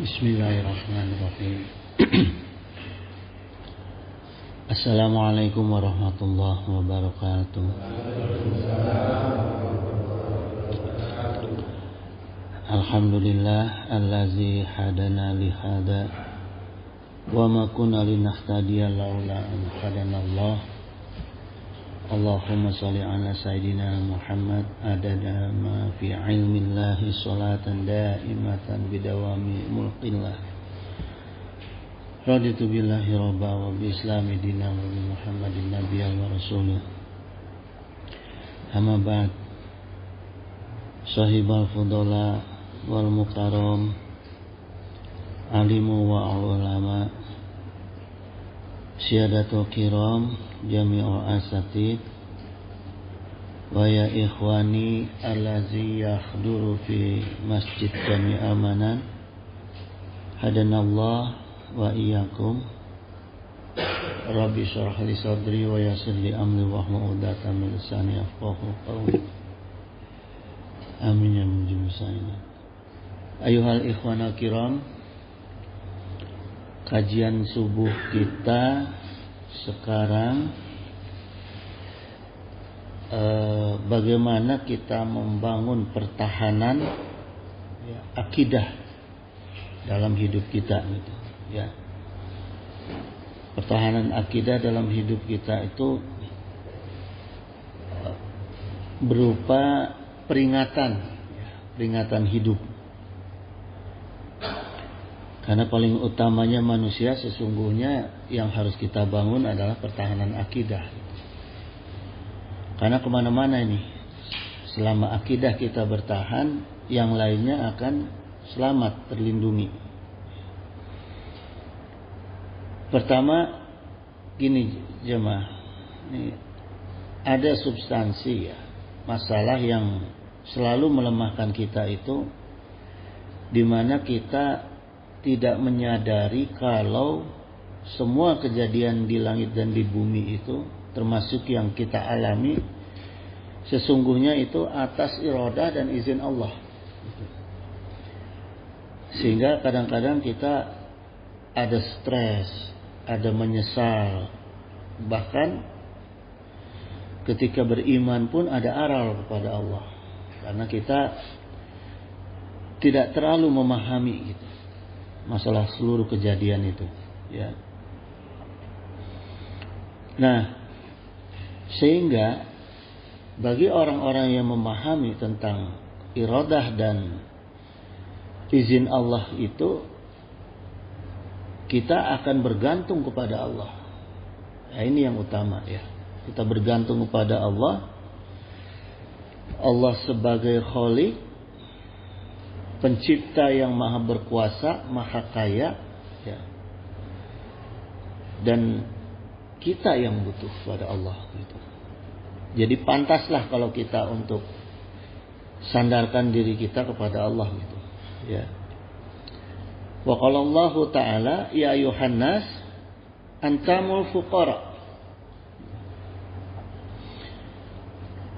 Bismillahirrahmanirrahim. Assalamualaikum warahmatullahi wabarakatuh. Alhamdulillah allazi hadana li hada wa ma kunna linahtadiya laula an hadanallah. Allahumma shalli ala sayyidina Muhammad adada ma fi ilmillahi salatan daimatan bidawami mulqillah. Raditu billahi rabba wa bi islami dinan wa bi Muhammadin nabiyyan wa rasulih. Amma ba'd. Sahibal fudala wal mukaram, alimu wa ulama, syadatul kiram, jami'ul asatid, wa ya ikhwani allazi yahduru fi masjid jami' amanan, hadanallah wa iyyakum. Rabbi shrah li sadri wa yassir li amri wahlul 'uqdatam min lisani yafqahu qawli. Amin ya mujib sayyidina. Ayuhal ikhwanal kiram, kajian subuh kita sekarang bagaimana kita membangun pertahanan akidah dalam hidup kita gitu, ya. Pertahanan akidah dalam hidup kita itu berupa peringatan hidup. Karena paling utamanya manusia sesungguhnya yang harus kita bangun adalah pertahanan akidah. Karena kemana-mana ini, selama akidah kita bertahan, yang lainnya akan selamat, terlindungi. Pertama, gini jemaah, ini ada substansi ya, masalah yang selalu melemahkan kita itu, di mana kita tidak menyadari kalau semua kejadian di langit dan di bumi itu, termasuk yang kita alami, sesungguhnya itu atas iradah dan izin Allah. Sehingga kadang-kadang kita ada stres, ada menyesal, bahkan ketika beriman pun ada aral kepada Allah, karena kita tidak terlalu memahami gitu masalah seluruh kejadian itu, ya. Nah, sehingga bagi orang-orang yang memahami tentang iradah dan izin Allah itu, kita akan bergantung kepada Allah. Nah, ini yang utama ya. Kita bergantung kepada Allah. Allah sebagai Khaliq, pencipta yang maha berkuasa, maha kaya, ya. Dan kita yang butuh pada Allah gitu. Jadi pantaslah kalau kita untuk sandarkan diri kita kepada Allah gitu, ya. Wa qala Allah Ta'ala, ya ayuhan nas antamul fuqara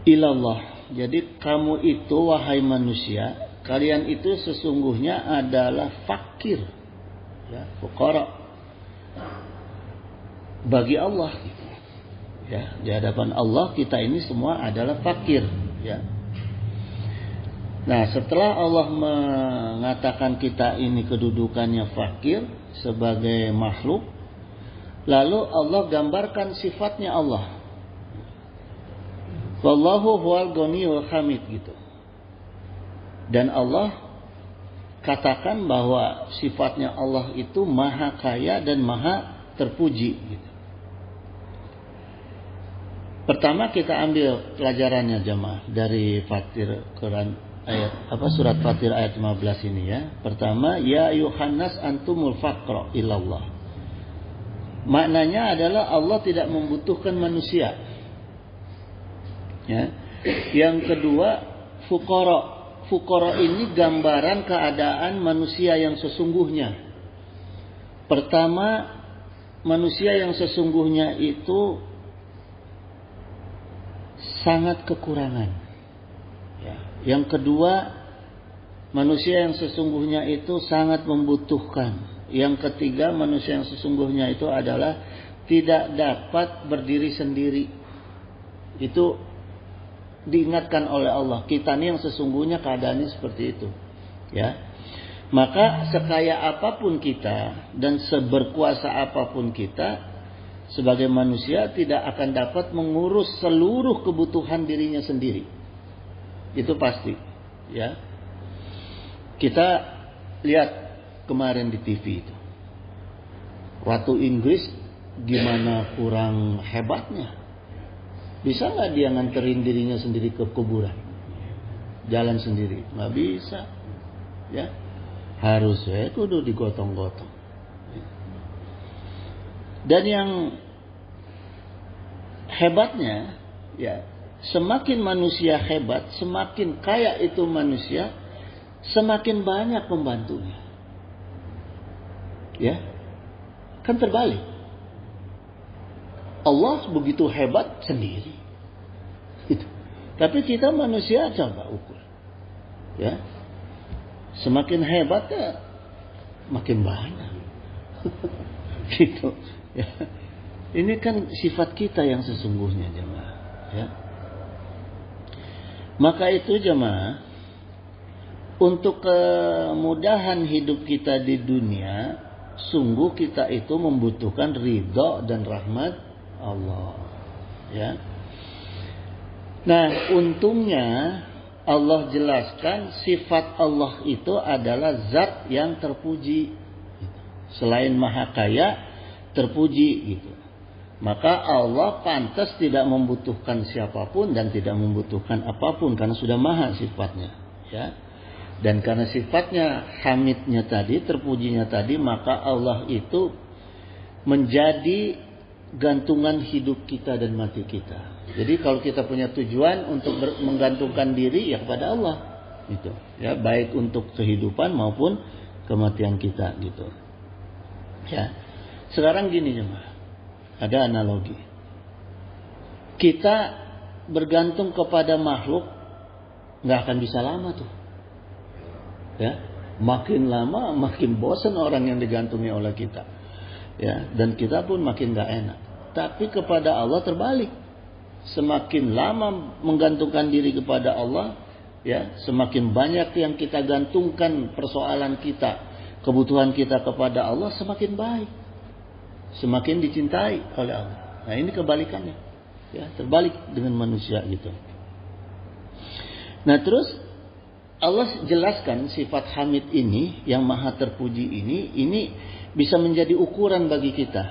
ilallah. Jadi kamu itu wahai manusia, kalian itu sesungguhnya adalah fakir, ya, fuqara bagi Allah gitu. Ya, di hadapan Allah kita ini semua adalah fakir, ya. Nah, setelah Allah mengatakan kita ini kedudukannya fakir sebagai makhluk, lalu Allah gambarkan sifatnya Allah. Wallahu huwal ghaniyul hamid gitu. Dan Allah katakan bahwa sifatnya Allah itu maha kaya dan maha terpuji gitu. Pertama kita ambil pelajarannya jemaah dari Fatir Quran ayat surat Fatir ayat 15 ini ya. Pertama, ya ayuhan nas antumul faqra ilallah. Maknanya adalah Allah tidak membutuhkan manusia. Ya. Yang kedua, fuqara. Fuqara ini gambaran keadaan manusia yang sesungguhnya. Pertama, manusia yang sesungguhnya itu sangat kekurangan. Ya. Yang kedua, manusia yang sesungguhnya itu sangat membutuhkan. Yang ketiga, manusia yang sesungguhnya itu adalah tidak dapat berdiri sendiri. Itu diingatkan oleh Allah. Kita ini yang sesungguhnya keadaannya seperti itu. Ya. Maka sekaya apapun kita dan seberkuasa apapun kita, sebagai manusia tidak akan dapat mengurus seluruh kebutuhan dirinya sendiri. Itu pasti. Ya. Kita lihat kemarin di TV itu. Ratu Inggris gimana kurang hebatnya. Bisa nggak dia nganterin dirinya sendiri ke kuburan? Jalan sendiri? Nggak bisa. Ya, harus kudu digotong-gotong. Dan yang hebatnya, ya, semakin manusia hebat, semakin kaya itu manusia, semakin banyak pembantunya. Ya, kan terbalik. Allah begitu hebat sendiri. Gitu. Tapi kita manusia coba ukur. Ya. Semakin hebat ya makin banyak. Gitu. Ya. Ini kan sifat kita yang sesungguhnya, jemaah. Ya. Maka itu jemaah, untuk kemudahan hidup kita di dunia, sungguh kita itu membutuhkan ridha dan rahmat Allah. Ya. Nah, untungnya Allah jelaskan sifat Allah itu adalah zat yang terpuji. Selain maha kaya, terpuji gitu. Maka Allah pantas tidak membutuhkan siapapun dan tidak membutuhkan apapun karena sudah maha sifatnya. Ya. Dan karena sifatnya hamidnya tadi, terpujinya tadi, maka Allah itu menjadi gantungan hidup kita dan mati kita. Jadi kalau kita punya tujuan untuk menggantungkan diri ya kepada Allah, gitu. Ya, baik untuk kehidupan maupun kematian kita, gitu. Ya. Sekarang gini jemaah, ada analogi. Kita bergantung kepada makhluk nggak akan bisa lama tuh. Ya, makin lama makin bosan orang yang digantungi oleh kita. Ya, dan kita pun makin nggak enak. Tapi kepada Allah terbalik. Semakin lama menggantungkan diri kepada Allah, ya, semakin banyak yang kita gantungkan persoalan kita, kebutuhan kita kepada Allah, semakin baik, semakin dicintai oleh Allah. Nah, ini kebalikannya, ya, terbalik dengan manusia gitu. Nah, terus Allah jelaskan sifat hamid ini, yang maha terpuji ini bisa menjadi ukuran bagi kita.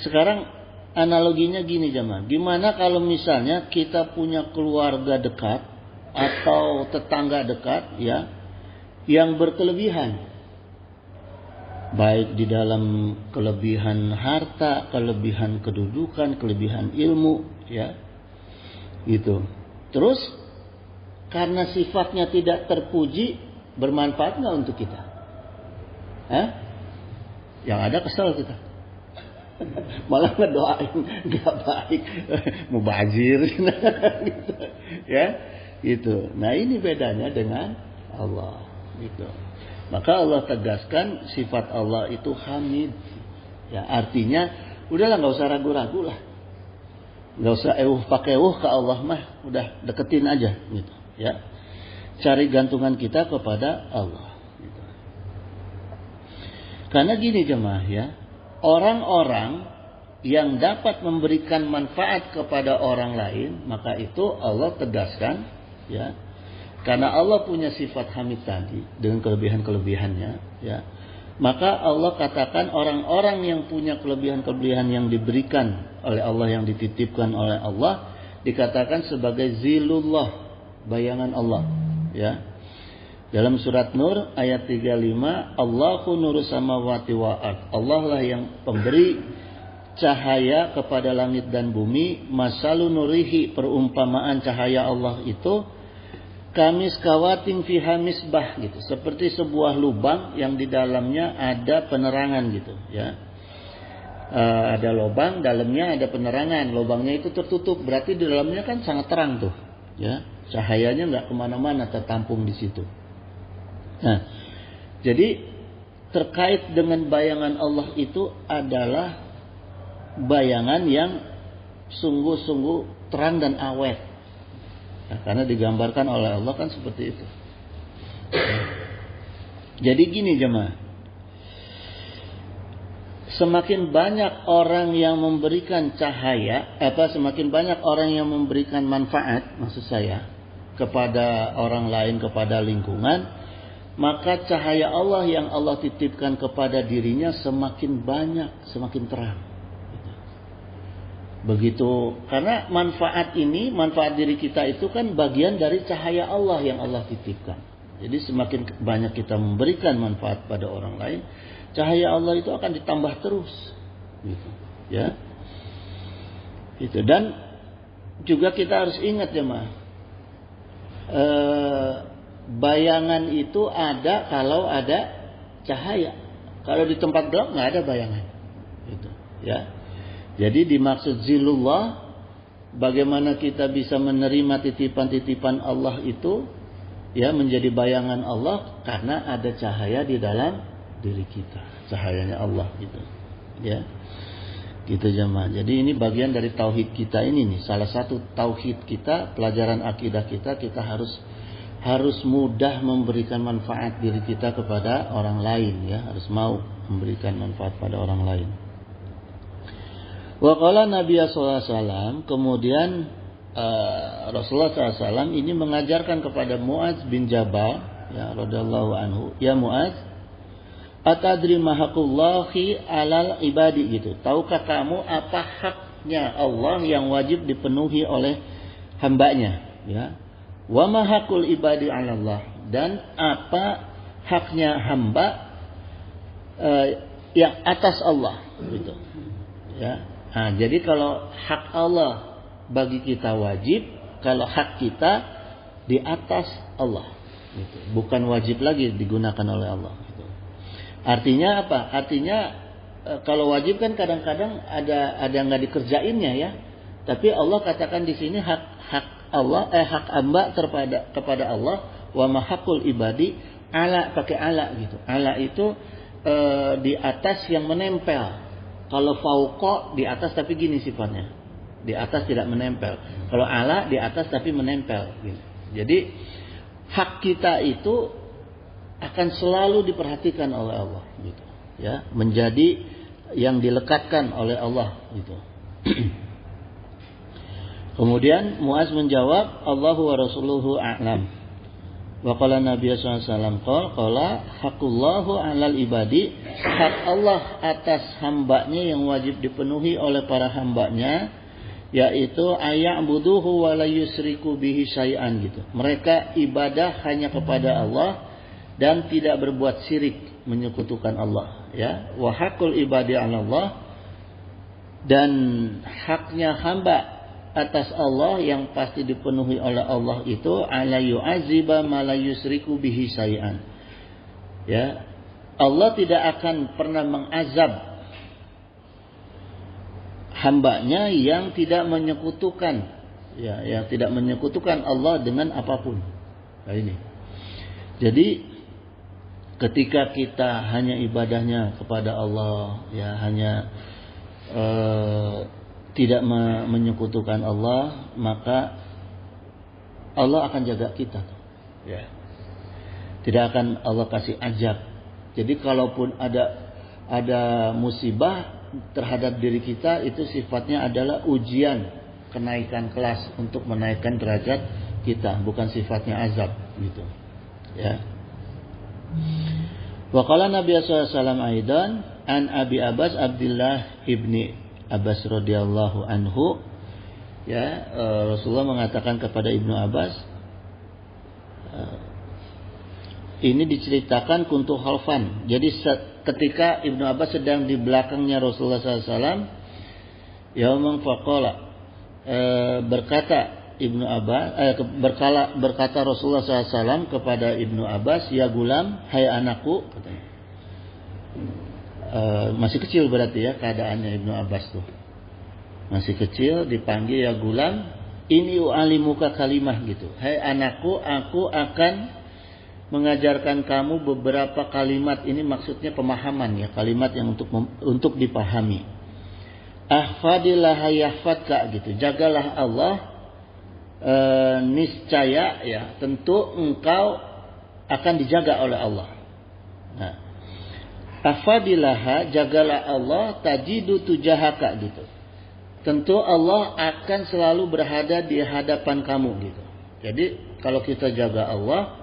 Sekarang analoginya gini jemaah. Gimana kalau misalnya kita punya keluarga dekat atau tetangga dekat, ya, yang berkelebihan. Baik di dalam kelebihan harta, kelebihan kedudukan, kelebihan ilmu, ya. Gitu. Terus karena sifatnya tidak terpuji, bermanfaat nggak untuk kita? Yang ada kesel kita. Malah ngedoain nggak baik, mubazir, gitu. Ya, gitu. Nah, ini bedanya dengan Allah, gitu. Maka Allah tegaskan sifat Allah itu hamid. Ya, artinya udahlah nggak usah ragu-ragu lah, nggak usah pakai ke Allah mah, udah deketin aja, gitu. Ya, cari gantungan kita kepada Allah. Gitu. Karena gini jemaah, ya. Orang-orang yang dapat memberikan manfaat kepada orang lain, maka itu Allah tegaskan, ya, karena Allah punya sifat hamid tadi dengan kelebihan-kelebihannya, ya, maka Allah katakan orang-orang yang punya kelebihan-kelebihan yang diberikan oleh Allah, yang dititipkan oleh Allah, dikatakan sebagai zilullah, bayangan Allah, ya. Dalam surat Nur ayat 35, Allahu nurus samawati wal ard. Allah lah yang pemberi cahaya kepada langit dan bumi. Masalu nurihi, perumpamaan cahaya Allah itu, kamis kawatin fiha misbah, gitu. Seperti sebuah lubang yang di dalamnya ada penerangan, gitu, ya. Ada lubang, dalamnya ada penerangan. Lubangnya itu tertutup, berarti di dalamnya kan sangat terang tuh, ya. Cahayanya nggak kemana-mana, tertampung di situ. Nah, jadi terkait dengan bayangan Allah itu adalah bayangan yang sungguh-sungguh terang dan awet. Nah, karena digambarkan oleh Allah kan seperti itu. Jadi gini jemaah, semakin banyak orang yang memberikan cahaya, semakin banyak orang yang memberikan manfaat, maksud saya, kepada orang lain, kepada lingkungan, maka cahaya Allah yang Allah titipkan kepada dirinya semakin banyak, semakin terang. Begitu, karena manfaat diri kita itu kan bagian dari cahaya Allah yang Allah titipkan. Jadi semakin banyak kita memberikan manfaat pada orang lain, cahaya Allah itu akan ditambah terus, gitu, ya. Itu. Dan juga kita harus ingat jemaah, bayangan itu ada kalau ada cahaya. Kalau di tempat gelap nggak ada bayangan, gitu, ya. Jadi dimaksud zilullah, bagaimana kita bisa menerima titipan-titipan Allah itu, ya, menjadi bayangan Allah karena ada cahaya di dalam diri kita, cahayanya Allah, gitu, ya, gitu jemaah. Jadi ini bagian dari tauhid kita ini nih, salah satu tauhid kita, pelajaran akidah kita harus mudah memberikan manfaat diri kita kepada orang lain, ya, harus mau memberikan manfaat pada orang lain. Wa qala Nabi sallallahu alaihi wasallam, kemudian Rasulullah SAW ini mengajarkan kepada Mu'adz bin Jabal, ya, radhiyallahu anhu, ya Mu'adz, atadri ma haqqullahi 'alal ibadi, gitu. Tahukah kamu apa haknya Allah yang wajib dipenuhi oleh hambanya, ya? Wa ma haqqul ibadi 'ala Allah, dan apa haknya hamba yang atas Allah, gitu, ya. Nah, jadi kalau hak Allah bagi kita wajib, kalau hak kita di atas Allah, gitu. Bukan wajib lagi digunakan oleh Allah, gitu. Artinya apa? Artinya kalau wajib kan kadang-kadang ada nggak dikerjainnya, ya. Tapi Allah katakan di sini hak Allah, hak hamba kepada Allah, wa mahaqul ibadi ala, pakai ala, gitu. Ala itu di atas yang menempel. Kalau fauqa di atas tapi gini sifatnya, di atas tidak menempel. Kalau ala di atas tapi menempel, gitu. Jadi hak kita itu akan selalu diperhatikan oleh Allah, gitu, ya, menjadi yang dilekatkan oleh Allah, gitu. Kemudian Mu'adz menjawab, Allahu wa rasuluhu a'lam. Wa qala Nabi sallallahu alaihi wasallam qala haqqullahu 'alal ibadi, hak Allah atas hambanya yang wajib dipenuhi oleh para hambanya, yaitu aya'buduhu wa la yusriku bihi syai'an, gitu. Mereka ibadah hanya kepada Allah dan tidak berbuat syirik, menyekutukan Allah, ya. Wa haqqul ibadi 'ala Allah, dan haknya hamba atas Allah yang pasti dipenuhi oleh Allah itu ala yu'aziba ma la yusriku bihi syai'an, ya. Allah tidak akan pernah mengazab hambanya yang tidak menyekutukan, ya, yang tidak menyekutukan Allah dengan apapun. Nah, ini. Jadi ketika kita hanya ibadahnya kepada Allah, ya, hanya tidak menyekutukan Allah, maka Allah akan jaga kita, ya. Tidak akan Allah kasih azab. Jadi kalaupun ada musibah terhadap diri kita, itu sifatnya adalah ujian, kenaikan kelas untuk menaikkan derajat kita, bukan sifatnya azab, gitu, ya. Wa qala Nabi sallallahu alaihi wasallam aidan an Abi Abbas Abdullah ibni Abbas radhiyallahu anhu, ya, Rasulullah mengatakan kepada Ibnu Abbas, ini diceritakan kuntu khalfan. Jadi ketika Ibnu Abbas sedang di belakangnya Rasulullah SAW, yaumang faqala, berkata Ibnu Abbas, berkata Rasulullah SAW kepada Ibnu Abbas, ya gulam, hai anakku, katanya. Masih kecil berarti, ya, keadaannya Ibnu Abbas tuh masih kecil, dipanggil ya gulam, ini u'alimuka kalimah gitu. Hai anakku, aku akan mengajarkan kamu beberapa kalimat. Ini maksudnya pemahaman ya, kalimat yang untuk dipahami. Ahfadillah yahfadka gitu. Jagalah Allah, niscaya ya, tentu engkau akan dijaga oleh Allah. Nah, ahfadillah, jagalah Allah, tajidu tujahaka gitu. Tentu Allah akan selalu berada di hadapan kamu gitu. Jadi kalau kita jaga Allah,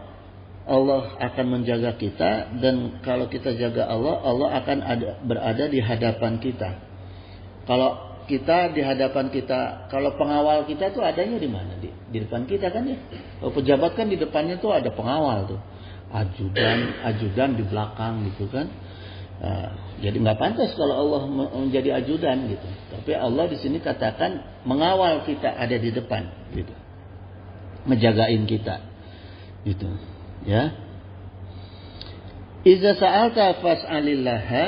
Allah akan menjaga kita, dan kalau kita jaga Allah, Allah akan berada di hadapan kita. Kalau kita di hadapan kita, kalau pengawal kita tuh adanya di mana? Di depan kita kan ya. Kalau pejabat kan di depannya tuh ada pengawal tuh, ajudan di belakang gitu kan. Jadi nggak pantas kalau Allah menjadi ajudan gitu. Tapi Allah di sini katakan mengawal kita, ada di depan gitu, menjagain kita gitu ya. Iza sa'alta fas'alillaha,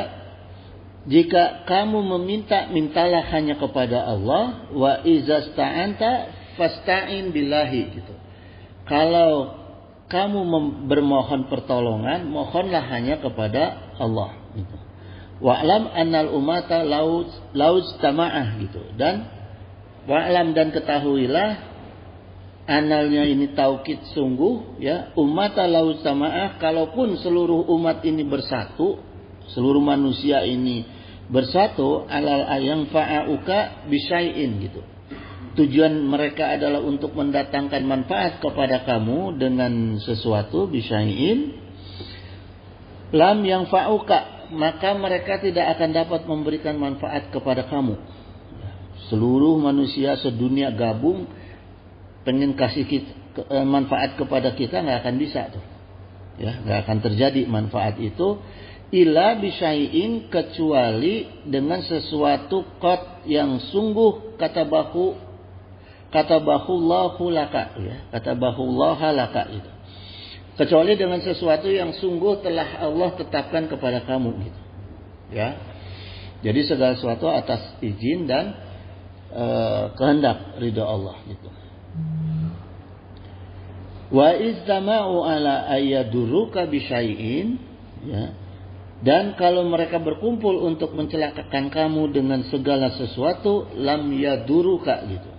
jika kamu meminta, mintalah hanya kepada Allah. Wa iza sta'anta fasta'in billahi gitu. Kalau kamu bermohon pertolongan, mohonlah hanya kepada Allah gitu. Wa'lam annal umata lauz tama'ah gitu. Dan wa'lam, dan ketahuilah, analnya ini taukid sungguh ya, umata lauz tama'ah, kalaupun seluruh umat ini bersatu, seluruh manusia ini bersatu, alal ayang fa'auka bisyai'in gitu. Tujuan mereka adalah untuk mendatangkan manfaat kepada kamu dengan sesuatu, bisyai'in, lam yang fa'uka, maka mereka tidak akan dapat memberikan manfaat kepada kamu. Seluruh manusia sedunia gabung pengen kasih manfaat kepada kita, nggak akan bisa tuh ya, nggak akan terjadi manfaat itu. Ila bisyai'in, kecuali dengan sesuatu qad yang sungguh katabahullahu laka ya, katabahullahu laka itu. Kecuali dengan sesuatu yang sungguh telah Allah tetapkan kepada kamu gitu. Ya. Jadi segala sesuatu atas izin dan kehendak ridha Allah gitu. Wa istama'u ala ayyaduruka bisyai'in ya. Dan kalau mereka berkumpul untuk mencelakakan kamu dengan segala sesuatu, lam yaduruka gitu.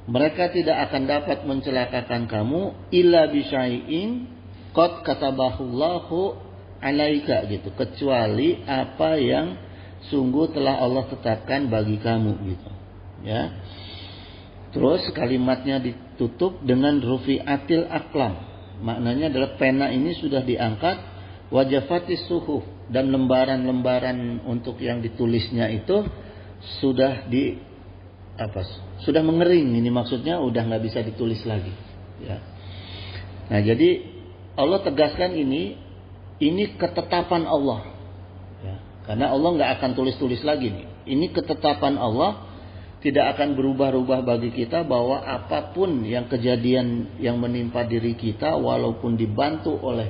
Mereka tidak akan dapat mencelakakan kamu illa bisyai'in qad katabahullahu alaika gitu, kecuali apa yang sungguh telah Allah tetapkan bagi kamu gitu ya. Terus kalimatnya ditutup dengan rufi'atil aqlam, maknanya adalah pena ini sudah diangkat, wajafatis suhuf, dan lembaran-lembaran untuk yang ditulisnya itu sudah sudah mengering. Ini maksudnya udah nggak bisa ditulis lagi ya. Nah, jadi Allah tegaskan ini ketetapan Allah ya. Karena Allah nggak akan tulis-tulis lagi nih. Ini ketetapan Allah, tidak akan berubah-ubah bagi kita, bahwa apapun yang kejadian yang menimpa diri kita, walaupun dibantu oleh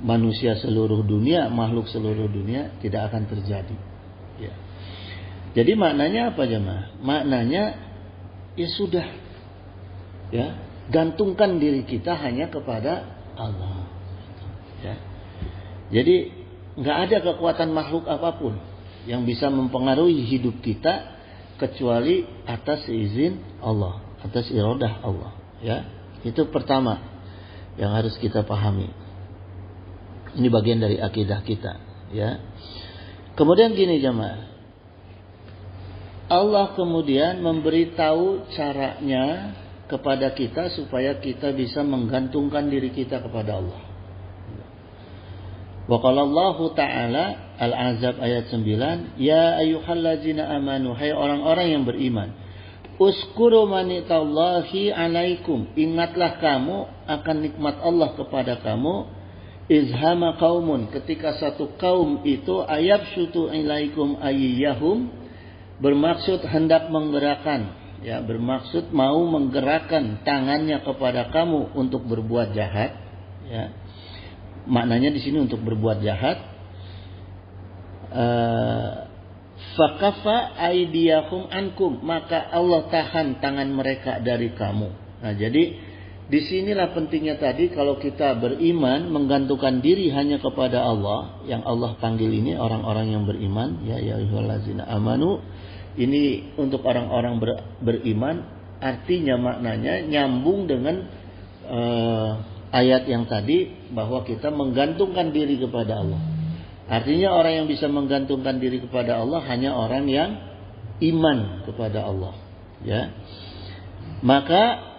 manusia seluruh dunia, makhluk seluruh dunia, tidak akan terjadi ya. Jadi maknanya apa jemaah? Maknanya ya sudah ya, gantungkan diri kita hanya kepada Allah ya. Jadi nggak ada kekuatan makhluk apapun yang bisa mempengaruhi hidup kita kecuali atas izin Allah, atas iradah Allah ya. Itu pertama yang harus kita pahami. Ini bagian dari akidah kita ya. Kemudian gini jemaah, Allah kemudian memberitahu caranya kepada kita supaya kita bisa menggantungkan diri kita kepada Allah. Wa qala Allah Ta'ala, Al-Ahzab ayat 9, ya ayyuhallazina amanu, hai orang-orang yang beriman, uskuru manitallahi alaikum, ingatlah kamu akan nikmat Allah kepada kamu, izhama qaumun, ketika satu kaum itu ayabsutu ilaikum ayyahum, bermaksud hendak menggerakkan ya, bermaksud mau menggerakkan tangannya kepada kamu untuk berbuat jahat ya. Maknanya di sini untuk berbuat jahat. Fakafa aydiyahum ankum, maka Allah tahan tangan mereka dari kamu. Nah, jadi disinilah pentingnya tadi kalau kita beriman menggantungkan diri hanya kepada Allah, yang Allah panggil ini orang-orang yang beriman, ya ayyuhallazina amanu. Ini untuk orang-orang beriman, artinya maknanya nyambung dengan ayat yang tadi bahwa kita menggantungkan diri kepada Allah. Artinya orang yang bisa menggantungkan diri kepada Allah hanya orang yang iman kepada Allah, ya. Maka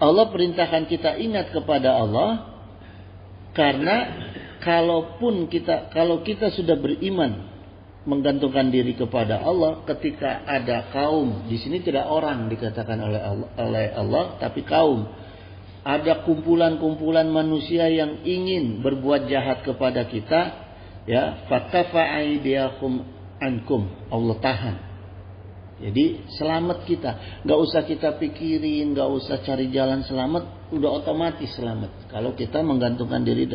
Allah perintahkan kita ingat kepada Allah, karena kalau kita sudah beriman menggantungkan diri kepada Allah, ketika ada kaum, di sini tidak orang dikatakan oleh Allah, tapi kaum. Ada kumpulan-kumpulan manusia yang ingin berbuat jahat kepada kita, ya, fakafa aidiakum ankum, Allah tahan. Jadi selamat kita, nggak usah kita pikirin, nggak usah cari jalan selamat, udah otomatis selamat. Kalau kita menggantungkan diri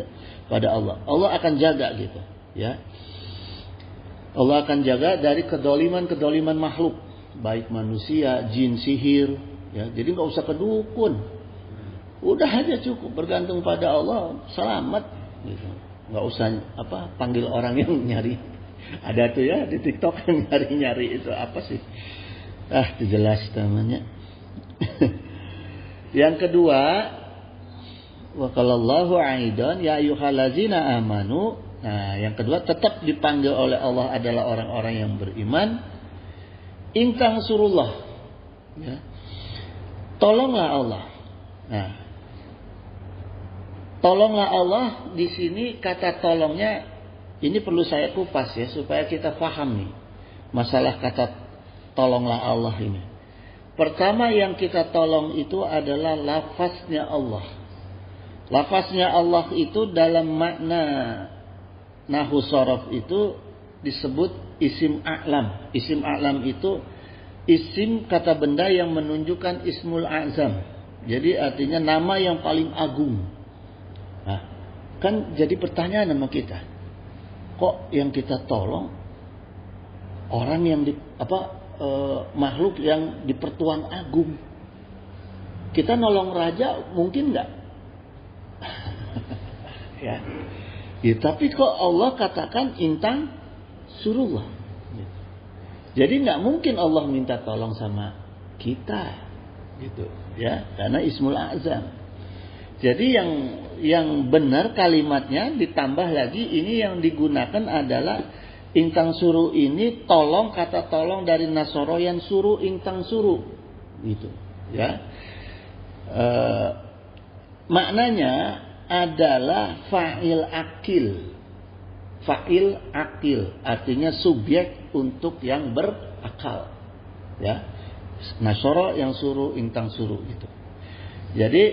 pada Allah, Allah akan jaga gitu, ya. Allah akan jaga dari kedoliman makhluk, baik manusia, jin, sihir, ya. Jadi nggak usah ke dukun. Udah aja cukup bergantung pada Allah, selamat gitu. Nggak usah panggil orang yang nyari. Ada tuh ya di TikTok yang nyari-nyari itu apa sih? Itu jelas namanya. Yang kedua, wa qalallahu aidan ya ayyuhallazina amanu. Nah, yang kedua tetap dipanggil oleh Allah adalah orang-orang yang beriman. In tansurullah, ya. Tolonglah Allah. Nah, tolonglah Allah di sini, kata tolongnya ini perlu saya kupas ya supaya kita paham nih masalah kata tolonglah Allah ini. Pertama yang kita tolong itu adalah lafaznya Allah. Lafaznya Allah itu dalam makna nahwu shorof itu disebut isim a'lam. Isim a'lam itu isim kata benda yang menunjukkan ismul azam. Jadi artinya nama yang paling agung. Nah, kan jadi pertanyaan sama kita, kok yang kita tolong orang yang makhluk yang di pertuan agung? Kita nolong raja mungkin nggak? Ya. Tapi kok Allah katakan intang surullah. Jadi nggak mungkin Allah minta tolong sama kita, gitu, ya, karena ismul azam. Jadi yang benar kalimatnya ditambah lagi, ini yang digunakan adalah intang suru ini tolong, kata tolong dari nasoro yang suru intang suru, gitu, ya. Maknanya adalah fa'il akil. Fa'il akil artinya subjek untuk yang berakal, ya. Nasoro yang suru intang suru, gitu. Jadi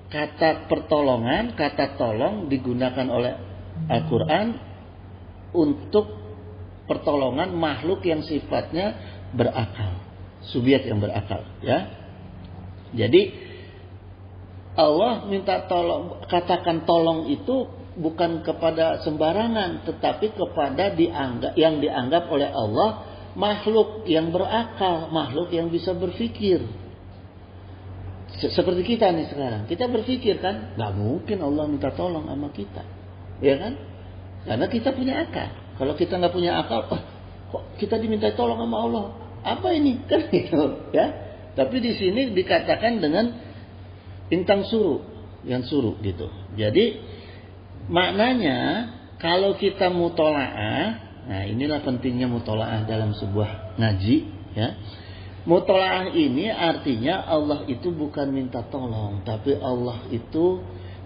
kata pertolongan, kata tolong digunakan oleh Al-Quran untuk pertolongan makhluk yang sifatnya berakal, subjek yang berakal, ya. Jadi Allah minta tolong, katakan tolong itu bukan kepada sembarangan, tetapi kepada yang dianggap oleh Allah makhluk yang berakal, makhluk yang bisa berpikir. Seperti kita nih sekarang, kita berpikir kan, nggak mungkin Allah minta tolong sama kita, ya kan? Karena kita punya akal. Kalau kita nggak punya akal, kok kita diminta tolong sama Allah? Apa ini? Kan gitu, ya. Tapi di sini dikatakan dengan intang suru, yang suruh, gitu. Jadi maknanya kalau kita mutolaah, nah inilah pentingnya mutolaah dalam sebuah ngaji, ya. Mutolaah ini artinya Allah itu bukan minta tolong, tapi Allah itu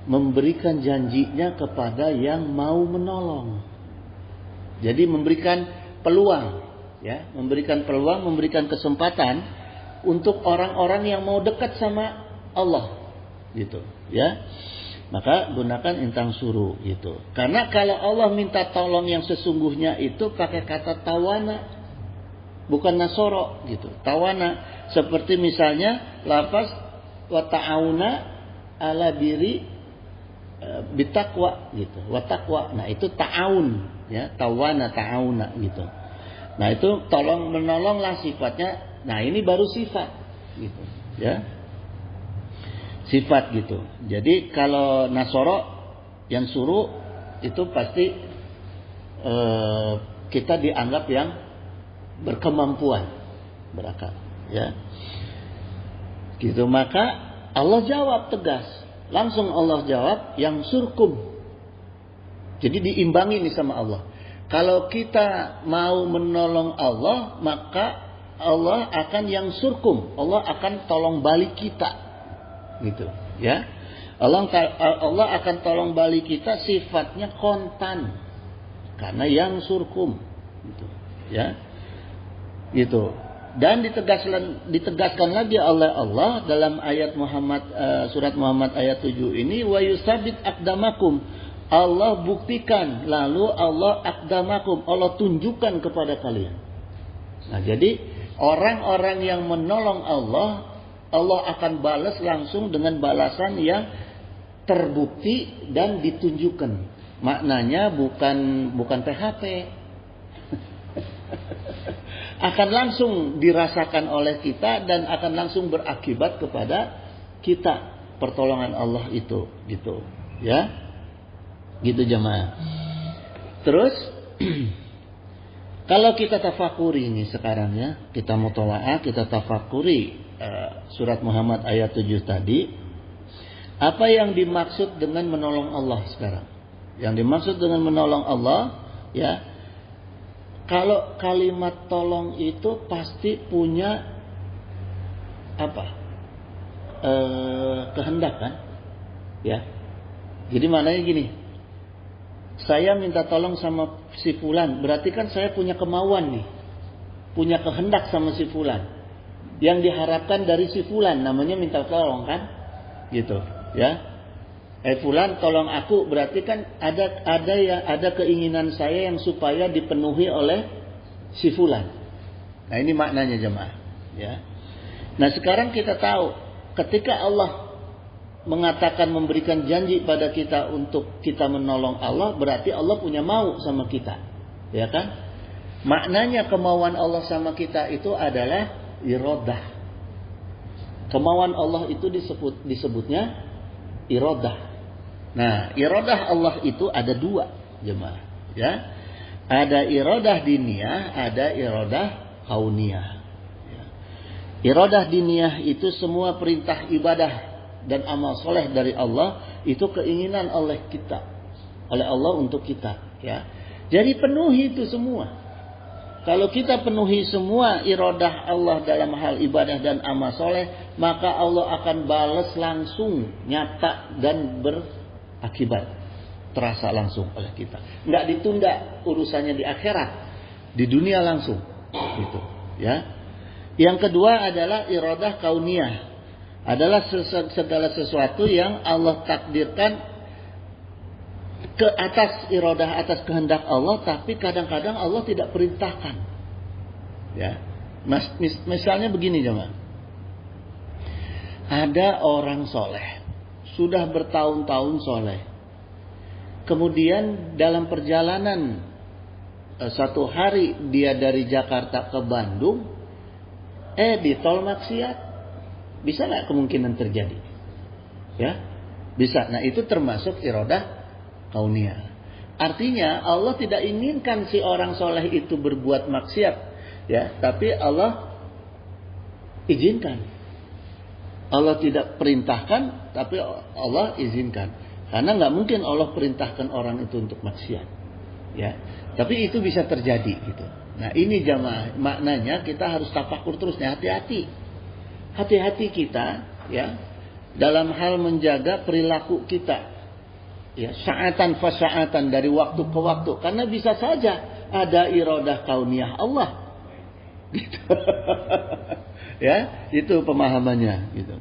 memberikan janjinya kepada yang mau menolong. Jadi memberikan peluang, ya, memberikan peluang, memberikan kesempatan untuk orang-orang yang mau dekat sama Allah, gitu, ya. Maka gunakan intang suruh, gitu. Karena kalau Allah minta tolong yang sesungguhnya itu pakai kata tawana, bukan nasoro, gitu. Tawana, seperti misalnya lafaz wa ta'auna ala biri bitaqwa, gitu. Wa taqwa. Nah, itu ta'aun, ya, tawana, ta'auna, gitu. Nah, itu tolong menolonglah sifatnya. Nah, ini baru sifat, gitu, ya. sifat gitu. Jadi kalau Nasoro yang suruh itu pasti kita dianggap yang berkemampuan berakal, ya. Gitu, maka Allah jawab tegas. Langsung Allah jawab yang surkum. Jadi diimbangi nih sama Allah. Kalau kita mau menolong Allah, maka Allah akan yang surkum. Allah akan tolong balik kita. Gitu, ya. Allah akan tolong balik kita, sifatnya kontan. Karena yang surkum. Gitu, ya. Gitu. Dan ditegaskan lagi oleh Allah dalam ayat surat Muhammad ayat 7 ini, wa yusabit aqdamakum. Allah buktikan, lalu Allah aqdamakum, Allah tunjukkan kepada kalian. Nah, jadi orang-orang yang menolong Allah, Allah akan balas langsung dengan balasan yang terbukti dan ditunjukkan. Maknanya bukan PHP. Akan langsung dirasakan oleh kita dan akan langsung berakibat kepada kita pertolongan Allah itu, gitu, ya, gitu jemaah. Terus kalau kita tafakuri ini sekarang, ya, kita mutola'ah, kita tafakuri surat Muhammad ayat 7 tadi, apa yang dimaksud dengan menolong Allah sekarang? Yang dimaksud dengan menolong Allah, ya. Kalau kalimat tolong itu pasti punya apa? Kehendak, kan? Ya. Jadi maknanya gini. Saya minta tolong sama si fulan, berarti kan saya punya kemauan nih. Punya kehendak sama si fulan. Yang diharapkan dari si fulan namanya minta tolong, kan? Gitu, ya. Fulan tolong aku, berarti kan ada keinginan saya yang supaya dipenuhi oleh si fulan. Nah, ini maknanya jemaah, ya. Nah, sekarang kita tahu ketika Allah mengatakan memberikan janji pada kita untuk kita menolong Allah, berarti Allah punya mau sama kita, ya kan? Maknanya kemauan Allah sama kita itu adalah iradah. Kemauan Allah itu disebutnya iradah. Nah, iradah Allah itu ada dua, jemaah, ya. Ada iradah diniyah, ada iradah kauniyah. Ya. Iradah diniyah itu semua perintah ibadah dan amal soleh dari Allah, itu keinginan oleh Allah untuk kita, ya. Jadi penuhi itu semua. Kalau kita penuhi semua iradah Allah dalam hal ibadah dan amal soleh, maka Allah akan balas langsung, nyata dan akibat terasa langsung oleh kita. Nggak ditunda urusannya di akhirat, di dunia langsung, gitu, ya. Yang kedua adalah iradah kauniyah, adalah segala sesuatu yang Allah takdirkan ke atas iradah, atas kehendak Allah, tapi kadang-kadang Allah tidak perintahkan, ya. Misalnya begini, jemaah. Ada orang soleh, sudah bertahun-tahun soleh. Kemudian dalam perjalanan satu hari dia dari Jakarta ke Bandung, di tol maksiat. Bisa nggak kemungkinan terjadi? Ya, bisa. Nah, itu termasuk iradah kauniyah. Artinya Allah tidak inginkan si orang soleh itu berbuat maksiat, ya, tapi Allah izinkan. Allah tidak perintahkan, tapi Allah izinkan. Karena nggak mungkin Allah perintahkan orang itu untuk maksiat, ya. Tapi itu bisa terjadi, gitu. Nah, ini jamaah, maknanya kita harus tafakur terus, nih, hati-hati kita, ya, dalam hal menjaga perilaku kita, ya, sa'atan fasa'atan, dari waktu ke waktu. Karena bisa saja ada iradah kauniyah Allah, gitu. Ya, itu pemahamannya, gitu.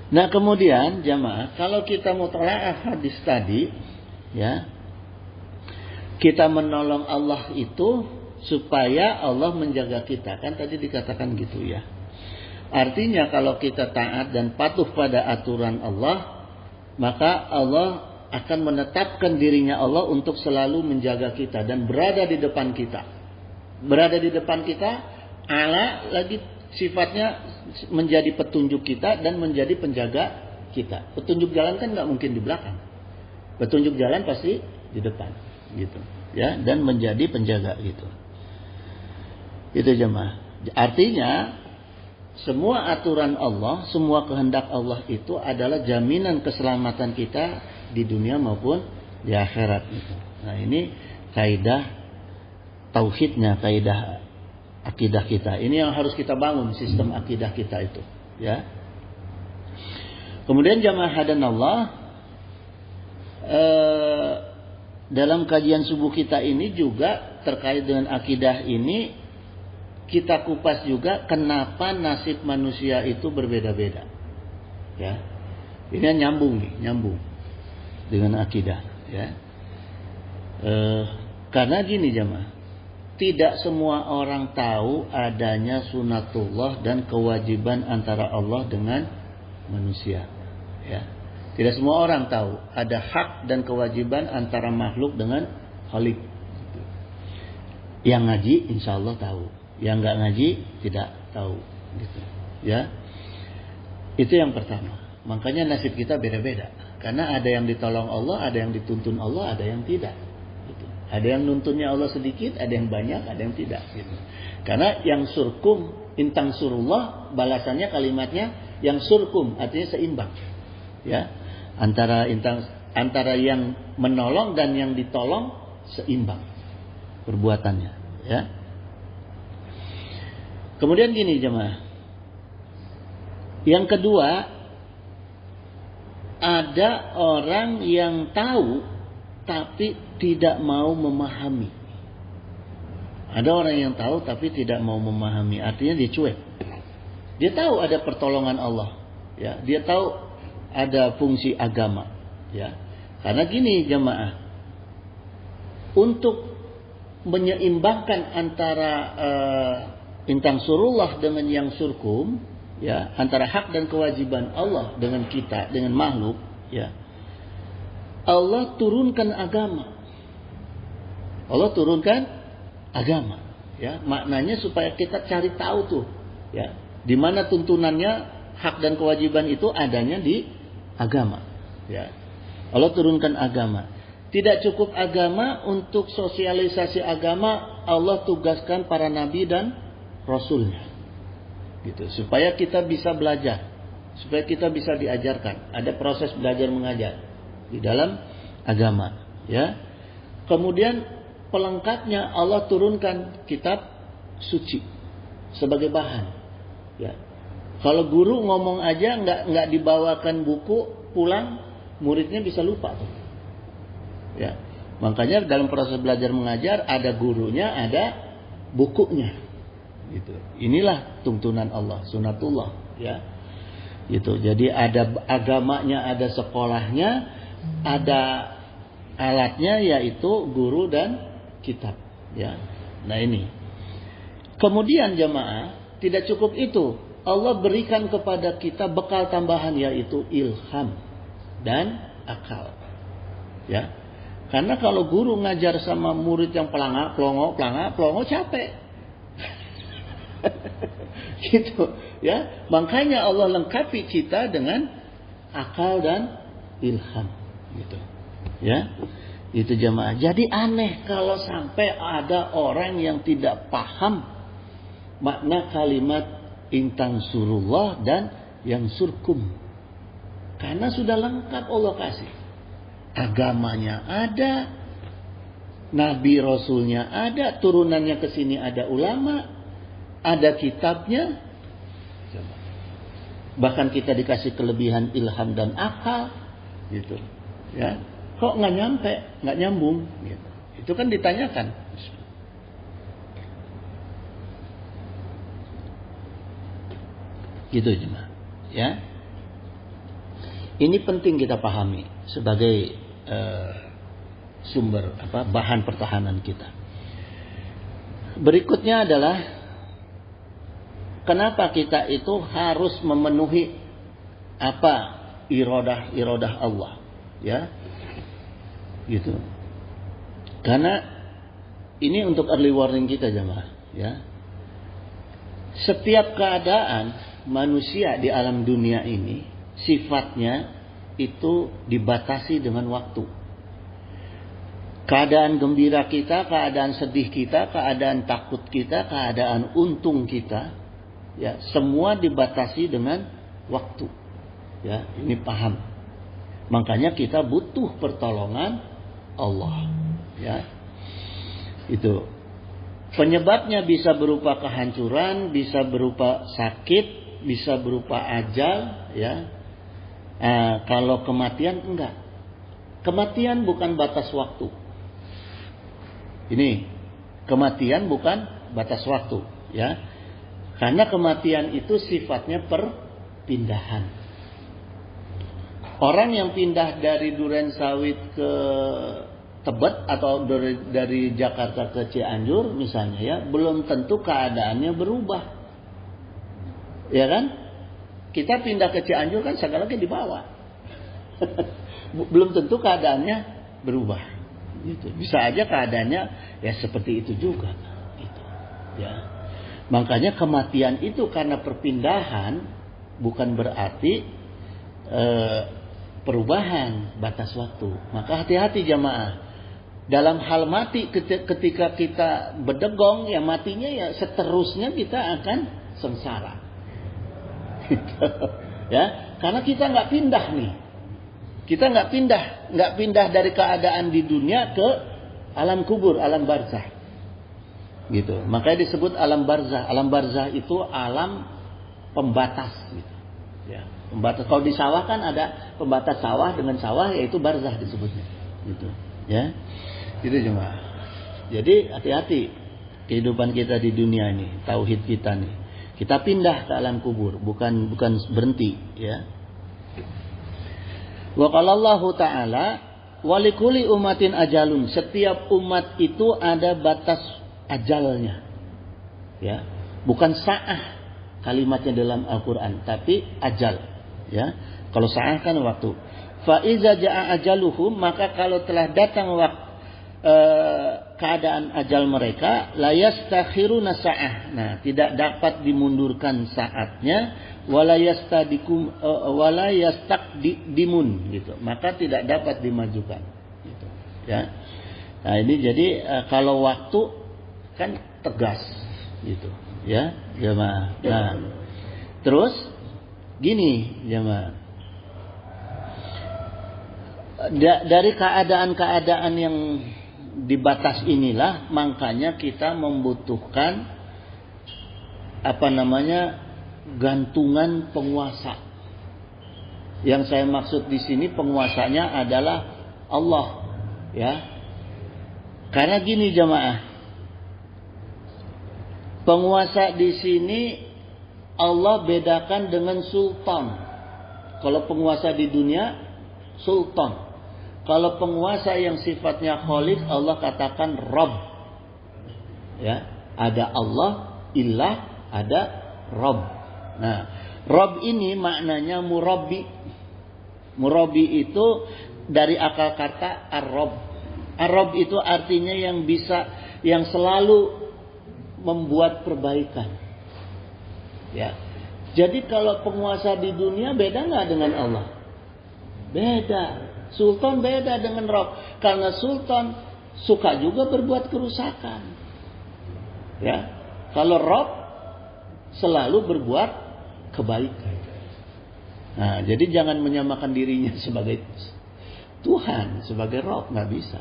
Nah, kemudian jamaah, kalau kita mutola'ah hadis tadi, ya, kita menolong Allah itu supaya Allah menjaga kita, kan tadi dikatakan gitu, ya. Artinya kalau kita taat dan patuh pada aturan Allah, maka Allah akan menetapkan dirinya Allah untuk selalu menjaga kita dan berada di depan kita. Berada di depan kita, ala lagi sifatnya menjadi petunjuk kita dan menjadi penjaga kita. Petunjuk jalan kan nggak mungkin di belakang. Petunjuk jalan pasti di depan, gitu. Ya, dan menjadi penjaga gitu. Itu jemaah. Artinya semua aturan Allah, semua kehendak Allah itu adalah jaminan keselamatan kita di dunia maupun di akhirat gitu. Nah, ini kaidah tauhidnya, kaidah akidah kita. Ini yang harus kita bangun, sistem akidah kita itu, ya. Kemudian jamaah hadanallah, dalam kajian subuh kita ini juga terkait dengan akidah ini kita kupas juga kenapa nasib manusia itu berbeda-beda. Ya. Ini nyambung dengan akidah, ya. Karena gini jamaah, tidak semua orang tahu adanya sunatullah dan kewajiban antara Allah dengan manusia. Ya. Tidak semua orang tahu ada hak dan kewajiban antara makhluk dengan Khalik. Yang ngaji insya Allah tahu, yang nggak ngaji tidak tahu. Gitu. Ya, itu yang pertama. Makanya nasib kita beda-beda. Karena ada yang ditolong Allah, ada yang dituntun Allah, ada yang tidak. Gitu. Ada yang nuntunnya Allah sedikit, ada yang banyak, ada yang tidak. Gitu. Karena yang surkum, intang surullah, balasannya kalimatnya yang surkum, artinya seimbang. Ya, antara yang menolong dan yang ditolong seimbang perbuatannya, ya. Kemudian gini jemaah, yang kedua, ada orang yang tahu tapi tidak mau memahami. Ada orang yang tahu tapi tidak mau memahami, artinya dia cuek. Dia tahu ada pertolongan Allah, ya. Dia tahu ada fungsi agama, ya. Karena gini jemaah, untuk menyeimbangkan antara intang surullah dengan yang surkum, ya, antara hak dan kewajiban Allah dengan kita, dengan makhluk, ya. Allah turunkan agama. Allah turunkan agama, ya. Maknanya supaya kita cari tahu tuh, ya, di mana tuntunannya hak dan kewajiban itu adanya di agama, ya. Allah turunkan agama. Tidak cukup agama, untuk sosialisasi agama Allah tugaskan para nabi dan rasulnya, gitu, supaya kita bisa belajar, supaya kita bisa diajarkan. Ada proses belajar mengajar di dalam agama, ya. Kemudian pelengkapnya Allah turunkan kitab suci sebagai bahan, ya. Kalau guru ngomong aja nggak dibawakan buku pulang, muridnya bisa lupa tuh. Ya. Makanya dalam proses belajar mengajar ada gurunya, ada bukunya. Gitu. Inilah tuntunan Allah, sunatullah, ya. Gitu. Jadi ada agamanya, ada sekolahnya, ada alatnya yaitu guru dan kitab, ya. Nah ini. Kemudian jemaah, tidak cukup itu. Allah berikan kepada kita bekal tambahan yaitu ilham dan akal, ya. Karena kalau guru ngajar sama murid yang pelongo capek. Gitu, ya. Makanya Allah lengkapi kita dengan akal dan ilham, gitu. Ya. Itu jemaah. Jadi aneh kalau sampai ada orang yang tidak paham makna kalimat intang surullah dan yang surkum. Karena sudah lengkap Allah kasih. Agamanya ada, nabi rasulnya ada, turunannya ke sini ada ulama, ada kitabnya. Bahkan kita dikasih kelebihan ilham dan akal, gitu. Ya. Kok nggak nyambung, gitu. Itu kan ditanyakan. Gitu jemaah, ya. Ini penting kita pahami sebagai sumber bahan pertahanan kita. Berikutnya adalah kenapa kita itu harus memenuhi iradah Allah, ya. Gitu. Karena ini untuk early warning kita jemaah, ya. Setiap keadaan manusia di alam dunia ini sifatnya itu dibatasi dengan waktu. Keadaan gembira kita, keadaan sedih kita, keadaan takut kita, keadaan untung kita, ya, semua dibatasi dengan waktu. Ya, ini paham. Makanya kita butuh pertolongan Allah. Ya, itu. Penyebabnya bisa berupa kehancuran, bisa berupa sakit, bisa berupa ajal, ya. Kalau kematian enggak. Kematian bukan batas waktu. Ini, kematian bukan batas waktu, ya. Karena kematian itu sifatnya perpindahan. Orang yang pindah dari Durensawit ke Tebet atau dari Jakarta ke Cianjur misalnya, ya, belum tentu keadaannya berubah. Ya kan? Kita pindah ke Cianjur kan segala lagi dibawa. Belum tentu keadaannya berubah. Gitu. Bisa aja keadaannya ya seperti itu juga. Gitu. Ya. Makanya kematian itu karena perpindahan bukan berarti perubahan batas waktu. Maka hati-hati jamaah. Dalam hal mati ketika kita berdegong, ya matinya ya seterusnya kita akan sengsara. Ya, karena kita nggak pindah nih. Kita nggak pindah dari keadaan di dunia ke alam kubur, alam barzah. Gitu. Makanya disebut alam barzah. Alam barzah itu alam pembatas gitu. Ya, pembatas. Kalau di sawah kan ada pembatas sawah dengan sawah, yaitu barzah disebutnya. Gitu. Ya. Itu cuma. Jadi hati-hati kehidupan kita di dunia ini, tauhid kita nih. Kita pindah ke alam kubur, bukan berhenti, ya. Wa qala Allah Ta'ala, wa likulli ummatin ajalun. Setiap umat itu ada batas ajalnya. Ya. Bukan sa'ah kalimatnya dalam Al-Qur'an, tapi ajal, ya. Kalau sa'ah kan waktu. Fa iza jaa ajaluhum, maka kalau telah datang waktu keadaan ajal mereka, la yastakhiruna sa'ah. Nah, tidak dapat dimundurkan saatnya, wala yastaqdimun gitu. Maka tidak dapat dimajukan gitu, ya. Nah, ini jadi kalau waktu kan tegas gitu, ya, jemaah. Nah, terus gini, jemaah. Dari keadaan-keadaan yang di batas inilah makanya kita membutuhkan gantungan penguasa. Yang saya maksud di sini penguasanya adalah Allah, ya. Karena gini jamaah, penguasa di sini Allah bedakan dengan sultan. Kalau penguasa di dunia sultan. Kalau penguasa yang sifatnya khalik, Allah katakan Rabb. Ya, ada Allah, ilah, ada Rabb. Nah, Rabb ini maknanya murabbi. Murabbi itu dari akal kata ar-Rabb. Ar-Rabb itu artinya yang selalu membuat perbaikan. Ya. Jadi kalau penguasa di dunia beda nggak dengan Allah? Beda. Sultan beda dengan Rabb. Karena Sultan suka juga berbuat kerusakan. Ya. Kalau Rabb selalu berbuat kebaikan. Nah, jadi jangan menyamakan dirinya sebagai Tuhan, sebagai Rabb, nggak bisa.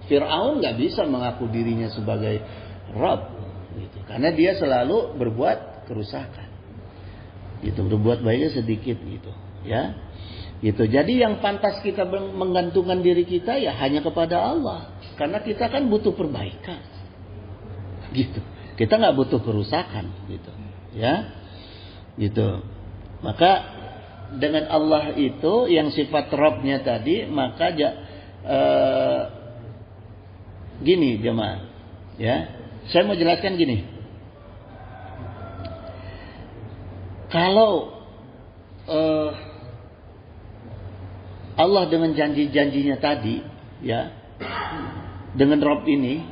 Fir'aun nggak bisa mengaku dirinya sebagai Rabb, gitu. Karena dia selalu berbuat kerusakan. Gitu, berbuat baiknya sedikit, gitu, ya. Gitu. Jadi yang pantas kita menggantungkan diri kita ya hanya kepada Allah. Karena kita kan butuh perbaikan. Gitu. Kita nggak butuh kerusakan, gitu. Ya. Gitu. Maka dengan Allah itu yang sifat Rabb-nya tadi, maka gini jemaah. Ya. Saya mau jelaskan gini. Kalau Allah dengan janji-janjinya tadi, ya, dengan Rabb ini,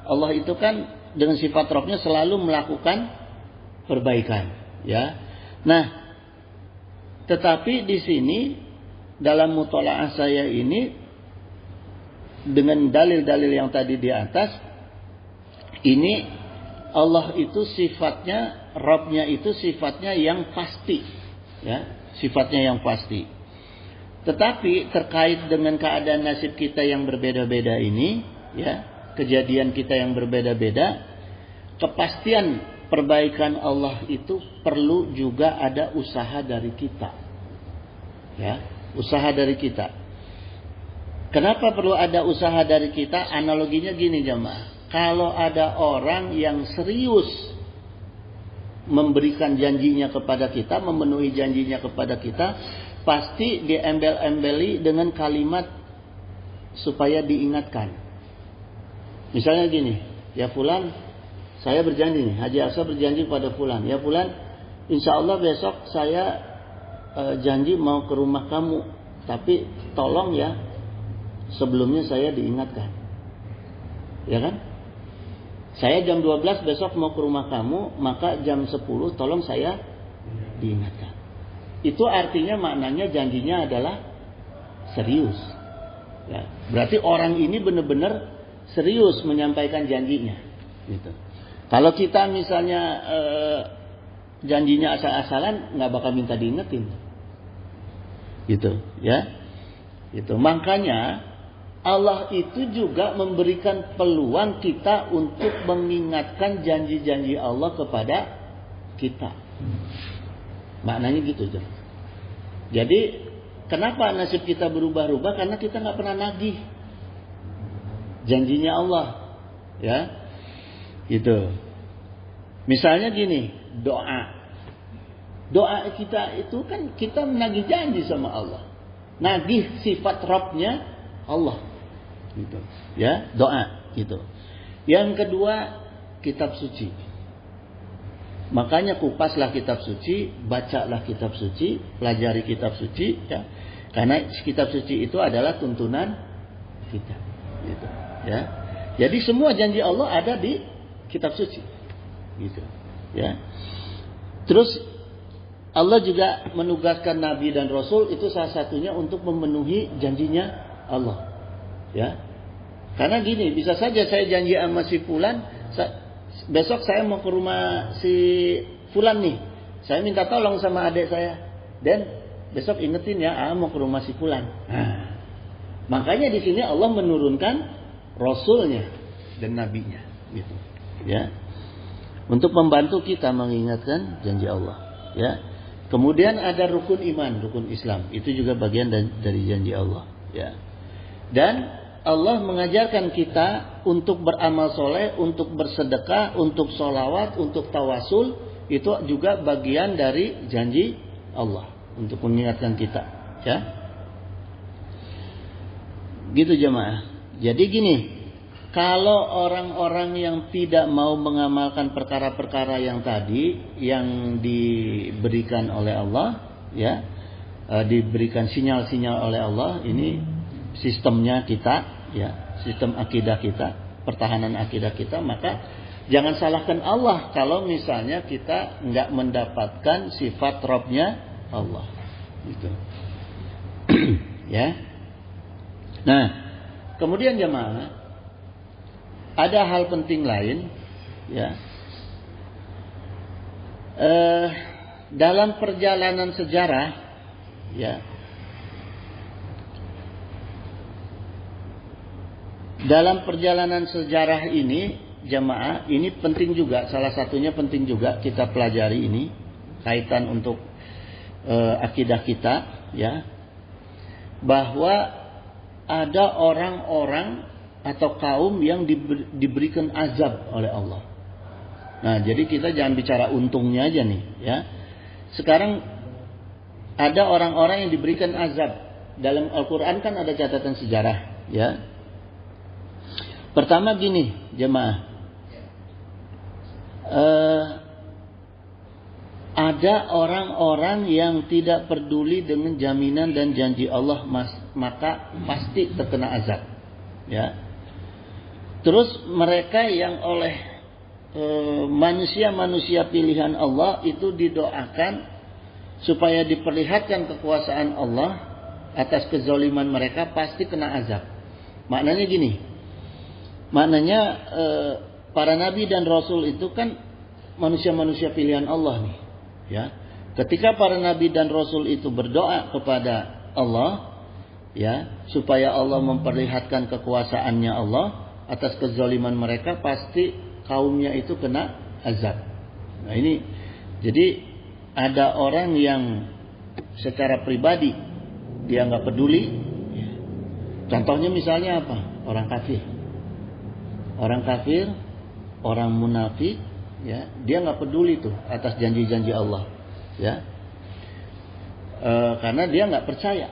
Allah itu kan dengan sifat Rabb-nya selalu melakukan perbaikan, ya. Nah, tetapi di sini dalam mutolaah saya ini dengan dalil-dalil yang tadi di atas, ini Allah itu sifatnya, Rabb-nya itu sifatnya yang pasti, ya, sifatnya yang pasti. Tetapi terkait dengan keadaan nasib kita yang berbeda-beda ini, ya, kejadian kita yang berbeda-beda, kepastian perbaikan Allah itu perlu juga ada usaha dari kita, ya, usaha dari kita. Kenapa perlu ada usaha dari kita? Analoginya gini jemaah. Kalau ada orang yang serius memberikan janjinya kepada kita, memenuhi janjinya kepada kita, pasti diembel-embeli dengan kalimat supaya diingatkan. Misalnya gini, ya fulan, saya berjanji nih, Haji Aksa berjanji kepada fulan, ya fulan, insya Allah besok saya janji mau ke rumah kamu, tapi tolong ya, sebelumnya saya diingatkan. Ya kan? Saya jam 12 besok mau ke rumah kamu, maka jam 10 tolong saya diingatkan. Itu artinya maknanya janjinya adalah serius. Ya, berarti orang ini benar-benar serius menyampaikan janjinya. Gitu. Kalau kita misalnya janjinya asal-asalan, nggak bakal minta diingetin. Gitu, ya. Gitu. Makanya Allah itu juga memberikan peluang kita untuk mengingatkan janji-janji Allah kepada kita. Maknanya gitu. Jadi kenapa nasib kita berubah-ubah? Karena kita nggak pernah nagih janjinya Allah, ya, gitu. Misalnya gini, doa kita itu kan kita menagih janji sama Allah, nagih sifat Rabb-nya Allah. Gitu. Ya, doa gitu. Yang kedua, kitab suci. Makanya kupaslah kitab suci, bacalah kitab suci, pelajari kitab suci, ya. Karena kitab suci itu adalah tuntunan kita. Gitu, ya. Jadi semua janji Allah ada di kitab suci. Gitu, ya. Terus Allah juga menugaskan nabi dan rasul itu salah satunya untuk memenuhi janjinya Allah. Ya, karena gini, bisa saja saya janji sama si fulan, besok saya mau ke rumah si fulan nih, saya minta tolong sama adik saya, dan besok ingetin ya, mau ke rumah si fulan. Nah, makanya di sini Allah menurunkan rasulnya dan nabinya, gitu, ya, untuk membantu kita mengingatkan janji Allah, ya. Kemudian ada rukun iman, rukun Islam, itu juga bagian dari janji Allah, ya. Dan Allah mengajarkan kita untuk beramal soleh, untuk bersedekah, untuk sholawat, untuk tawasul. Itu juga bagian dari janji Allah untuk mengingatkan kita, ya. Gitu jemaah. Jadi gini, kalau orang-orang yang tidak mau mengamalkan perkara-perkara yang tadi, yang diberikan oleh Allah, ya, diberikan sinyal-sinyal oleh Allah, ini sistemnya kita, ya, sistem akidah kita, pertahanan akidah kita, maka jangan salahkan Allah kalau misalnya kita nggak mendapatkan sifat Rabb-nya Allah, gitu. Ya. Nah, kemudian jemaah, ada hal penting lain, ya. Dalam perjalanan sejarah, ya. Dalam perjalanan sejarah ini, jemaah, ini penting juga, salah satunya penting juga kita pelajari ini, kaitan untuk akidah kita, ya, bahwa ada orang-orang atau kaum yang diberikan azab oleh Allah. Nah, jadi kita jangan bicara untungnya aja nih, ya. Sekarang ada orang-orang yang diberikan azab. Dalam Al-Quran kan ada catatan sejarah, ya. Pertama gini, jemaah, ada orang-orang yang tidak peduli dengan jaminan dan janji Allah, maka pasti terkena azab, ya. Terus mereka yang oleh manusia-manusia pilihan Allah itu didoakan supaya diperlihatkan kekuasaan Allah atas kezaliman mereka, pasti kena azab. Maknanya gini. Maknanya para nabi dan rasul itu kan manusia-manusia pilihan Allah nih, ya. Ketika para nabi dan rasul itu berdoa kepada Allah, ya, supaya Allah memperlihatkan kekuasaannya Allah atas kezaliman mereka, pasti kaumnya itu kena azab. Nah, ini jadi ada orang yang secara pribadi dia nggak peduli. Contohnya misalnya apa? Orang kafir, orang munafik, ya, dia nggak peduli tuh atas janji-janji Allah, ya, karena dia nggak percaya,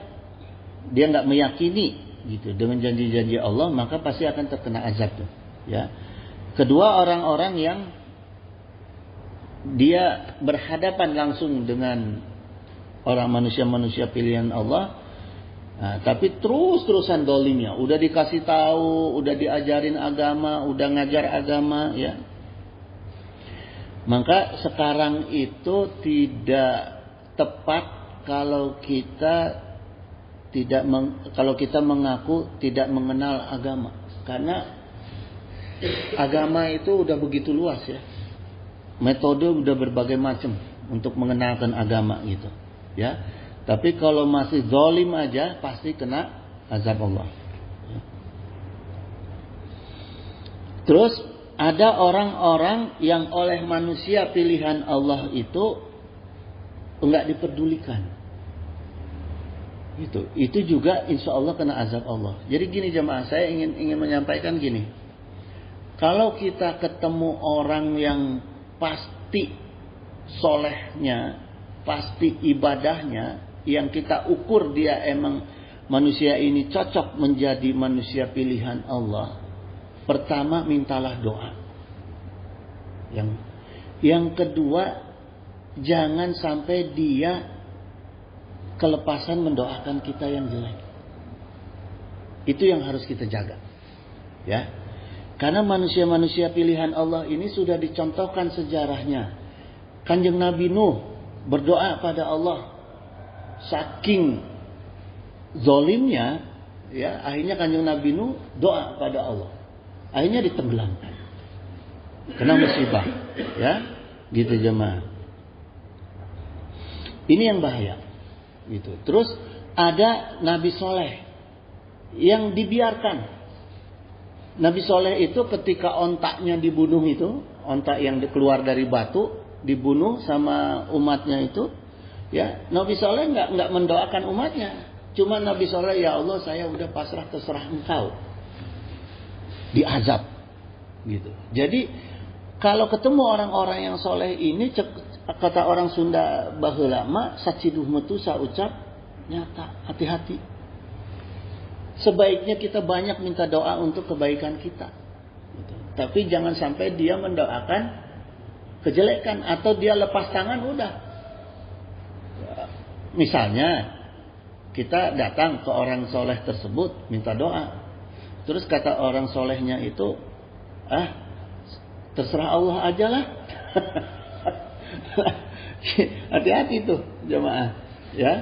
dia nggak meyakini gitu dengan janji-janji Allah, maka pasti akan terkena azab tuh, ya. Kedua, orang-orang yang dia berhadapan langsung dengan orang manusia-manusia pilihan Allah, nah, tapi terus-terusan dolimnya, udah dikasih tahu, udah diajarin agama, udah ngajar agama, ya. Maka sekarang itu tidak tepat kalau kita mengaku tidak mengenal agama, karena agama itu udah begitu luas, ya. Metode udah berbagai macam untuk mengenalkan agama gitu, ya. Tapi kalau masih zalim aja pasti kena azab Allah. Terus ada orang-orang yang oleh manusia pilihan Allah itu enggak diperdulikan. Itu juga insya Allah kena azab Allah. Jadi gini jemaah, saya ingin menyampaikan gini. Kalau kita ketemu orang yang pasti solehnya, pasti ibadahnya, yang kita ukur dia emang manusia ini cocok menjadi manusia pilihan Allah, pertama mintalah doa. Yang kedua, jangan sampai dia kelepasan mendoakan kita yang jelek. Itu yang harus kita jaga, ya. Karena manusia-manusia pilihan Allah ini sudah dicontohkan sejarahnya. Kanjeng Nabi Nuh berdoa pada Allah, saking zolimnya, ya, akhirnya Kanjeng Nabi Nuh doa pada Allah, akhirnya ditenggelamkan, kena musibah, ya, gitu jemaah. Ini yang bahaya, gitu. Terus ada Nabi Soleh yang dibiarkan. Nabi Soleh itu ketika ontaknya dibunuh itu, ontak yang keluar dari batu dibunuh sama umatnya itu, ya, Nabi Soleh nggak mendoakan umatnya, cuma Nabi Soleh, ya Allah saya udah pasrah, terserah engkau, diazab, gitu. Jadi kalau ketemu orang-orang yang soleh ini, kata orang Sunda baheula mah saciduh metu saucap nyata, hati-hati. Sebaiknya kita banyak minta doa untuk kebaikan kita, gitu. Tapi jangan sampai dia mendoakan kejelekan atau dia lepas tangan udah. Misalnya kita datang ke orang soleh tersebut minta doa, terus kata orang solehnya itu, terserah Allah aja lah. Hati-hati tuh jemaah, ya,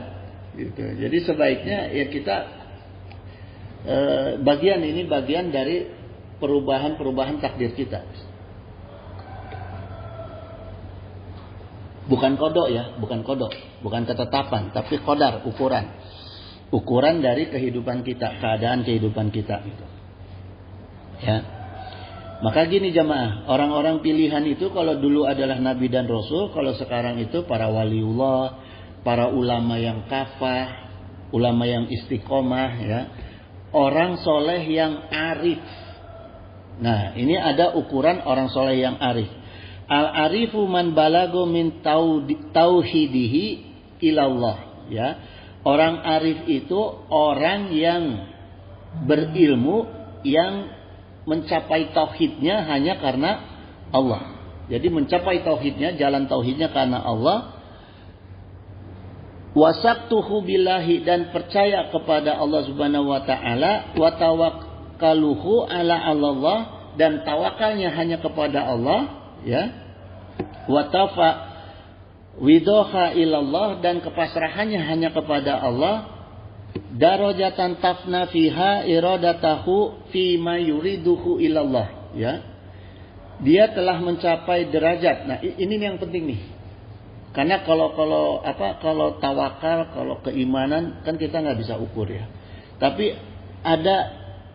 gitu. Jadi sebaiknya ya kita bagian dari perubahan takdir kita. Bukan kodok, ya, bukan ketetapan, tapi qadar, ukuran dari kehidupan kita, keadaan kehidupan kita, gitu. Ya. Maka gini jamaah, orang-orang pilihan itu kalau dulu adalah nabi dan rasul, kalau sekarang itu para waliullah, para ulama yang kafah, ulama yang istiqomah, ya. Orang soleh yang arif. Nah, ini ada ukuran orang soleh yang arif. Al-arifu man balago min tauhidihi ilallah, ya. Orang arif itu orang yang berilmu, yang mencapai tauhidnya hanya karena Allah. Jadi mencapai tauhidnya, jalan tauhidnya karena Allah. Wasaqtuhu billahi, dan percaya kepada Allah Subhanahu wa taala, wa tawakkaluhu ala Allah, dan tawakalnya hanya kepada Allah, ya. Wa tafa widoha ilallah, dan kepasrahannya hanya kepada Allah. Darajatan tafna fiha iradatahu fima yuriduhu ilallah, ya. Dia telah mencapai derajat. Nah, ini yang penting nih. Karena kalau tawakal, kalau keimanan kan kita nggak bisa ukur ya. Tapi ada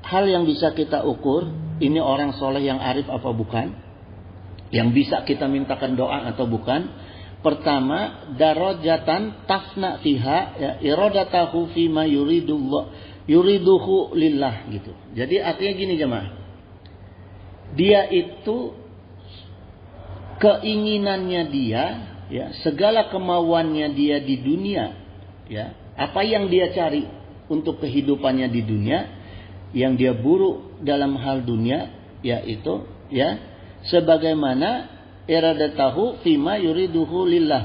hal yang bisa kita ukur. Ini orang soleh yang arif apa bukan? Yang bisa kita mintakan doa atau bukan? Pertama, darajatan tafna fiha, ya, iradatahu fima yuriduhu lillah gitu. Jadi artinya gini jemaah. Dia itu keinginannya dia, ya, segala kemauannya dia di dunia, ya, apa yang dia cari untuk kehidupannya di dunia, yang dia buru dalam hal dunia, yaitu, ya, sebagaimana iradatahu fima yuriduhu lillah,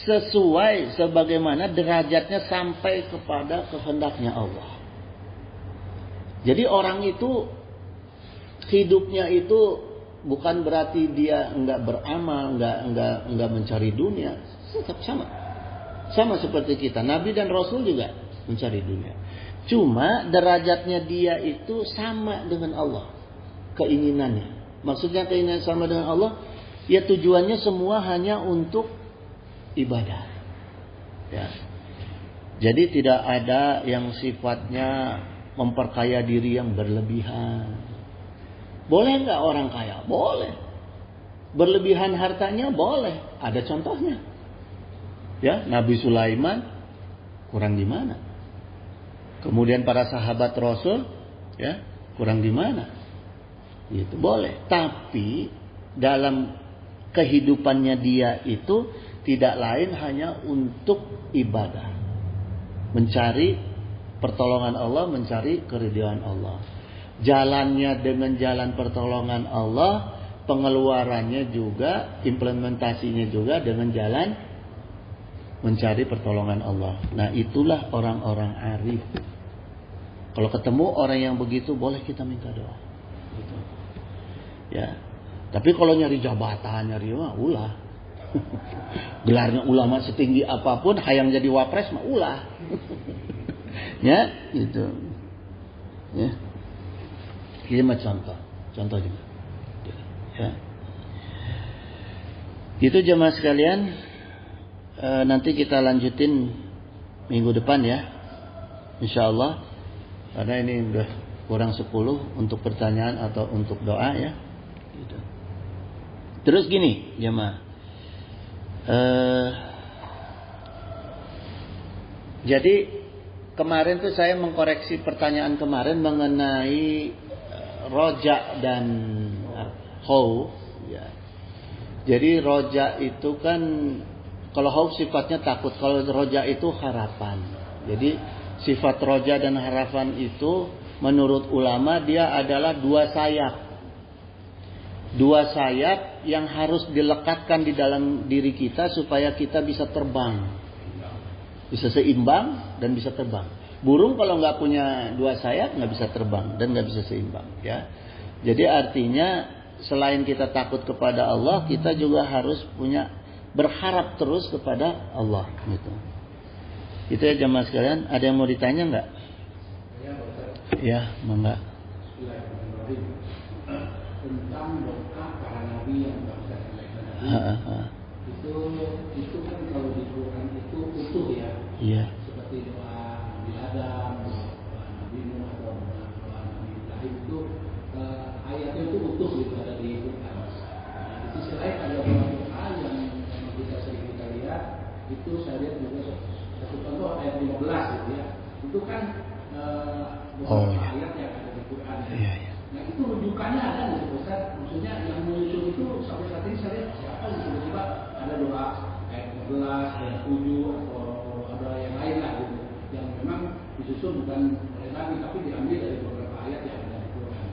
sesuai sebagaimana derajatnya sampai kepada kehendaknya Allah. Jadi orang itu hidupnya itu bukan berarti dia enggak beramal, enggak mencari dunia, tetap sama seperti kita. Nabi dan Rasul juga mencari dunia. Cuma derajatnya dia itu sama dengan Allah, keinginannya. Maksudnya keinginan sama dengan Allah, ya tujuannya semua hanya untuk ibadah. Ya. Jadi tidak ada yang sifatnya memperkaya diri yang berlebihan. Boleh nggak orang kaya? Boleh. Berlebihan hartanya boleh. Ada contohnya. Ya, Nabi Sulaiman kurang di mana? Kemudian para sahabat Rasul, ya, kurang di mana? Itu boleh. Tapi dalam kehidupannya dia itu tidak lain hanya untuk ibadah. Mencari pertolongan Allah, mencari keridhaan Allah. Jalannya dengan jalan pertolongan Allah, pengeluarannya juga, implementasinya juga dengan jalan mencari pertolongan Allah. Nah, itulah orang-orang arif. Kalau ketemu orang yang begitu, boleh kita minta doa. Gitu. Ya. Tapi kalau nyari jabatan, nyari ulah. Gelarnya ulama setinggi apapun, hayang jadi wapres mah ulah. Ya, gitu. Ya. Ini mah contoh juga. Ya. Itu jemaah sekalian, nanti kita lanjutin minggu depan ya, insyaallah. Karena ini udah kurang 10 untuk pertanyaan atau untuk doa ya. Gitu. Terus gini jemaah, jadi kemarin tuh saya mengkoreksi pertanyaan kemarin mengenai roja dan khauf, ya. Jadi roja itu kan, kalau khauf sifatnya takut, kalau roja itu harapan. Jadi sifat roja dan harapan itu menurut ulama dia adalah dua sayap. Dua sayap yang harus dilekatkan di dalam diri kita supaya kita bisa terbang. Bisa seimbang dan bisa terbang. Burung kalau nggak punya dua sayap nggak bisa terbang dan nggak bisa seimbang, ya. Jadi artinya selain kita takut kepada Allah, kita juga harus punya berharap terus kepada Allah, gitu. Itu ya jemaah sekalian. Ada yang mau ditanya nggak? Ya, mangga. Tentang doa para nabi yang bangsa itu kan kalau di Quran itu utuh ya. Iya. Seperti doa Nabi Adam, doa Nabi Nuh atau doa Nabi Ibrahim itu ayatnya itu utuh gitu ada di Quran. Di sisi lain ada doa yang bisa sering kita lihat, itu saya lihat juga satu contoh ayat 15 gitu ya. Itu kan beberapa ayat yang ada di Quran. Iya. Nah itu rujukannya ada nggak sih Ustaz? Maksudnya yang menyusun itu sampai saat ini saya lihat siapa yang tiba-tiba ada doa ayat 15, ayat 7 atau ada yang lain lah gitu, yang memang disusun bukan oleh Nabi tapi diambil dari beberapa ayat yang ada di Quran.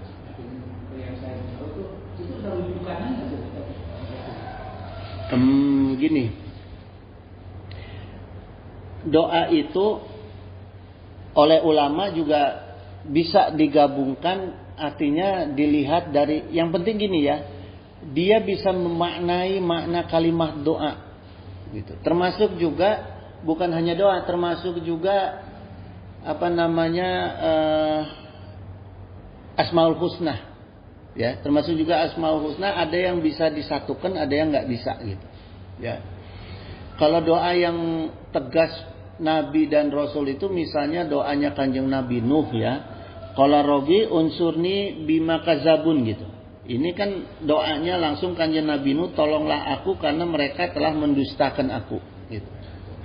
Yang saya tahu itu ada rujukannya nggak sih Ustaz? Gini, doa itu oleh ulama juga bisa digabungkan. Artinya dilihat dari, yang penting gini ya, dia bisa memaknai makna kalimat doa gitu. Termasuk juga bukan hanya doa, termasuk juga Asmaul Husna. Ya, termasuk juga Asmaul Husna ada yang bisa disatukan, ada yang nggak bisa gitu. Ya. Kalau doa yang tegas Nabi dan Rasul itu misalnya doanya Kanjeng Nabi Nuh ya. Qala Rabbi unsurni bima kazabun gitu. Ini kan doanya langsung Kanjeng Nabi Nuh, tolonglah aku karena mereka telah mendustakan aku gitu.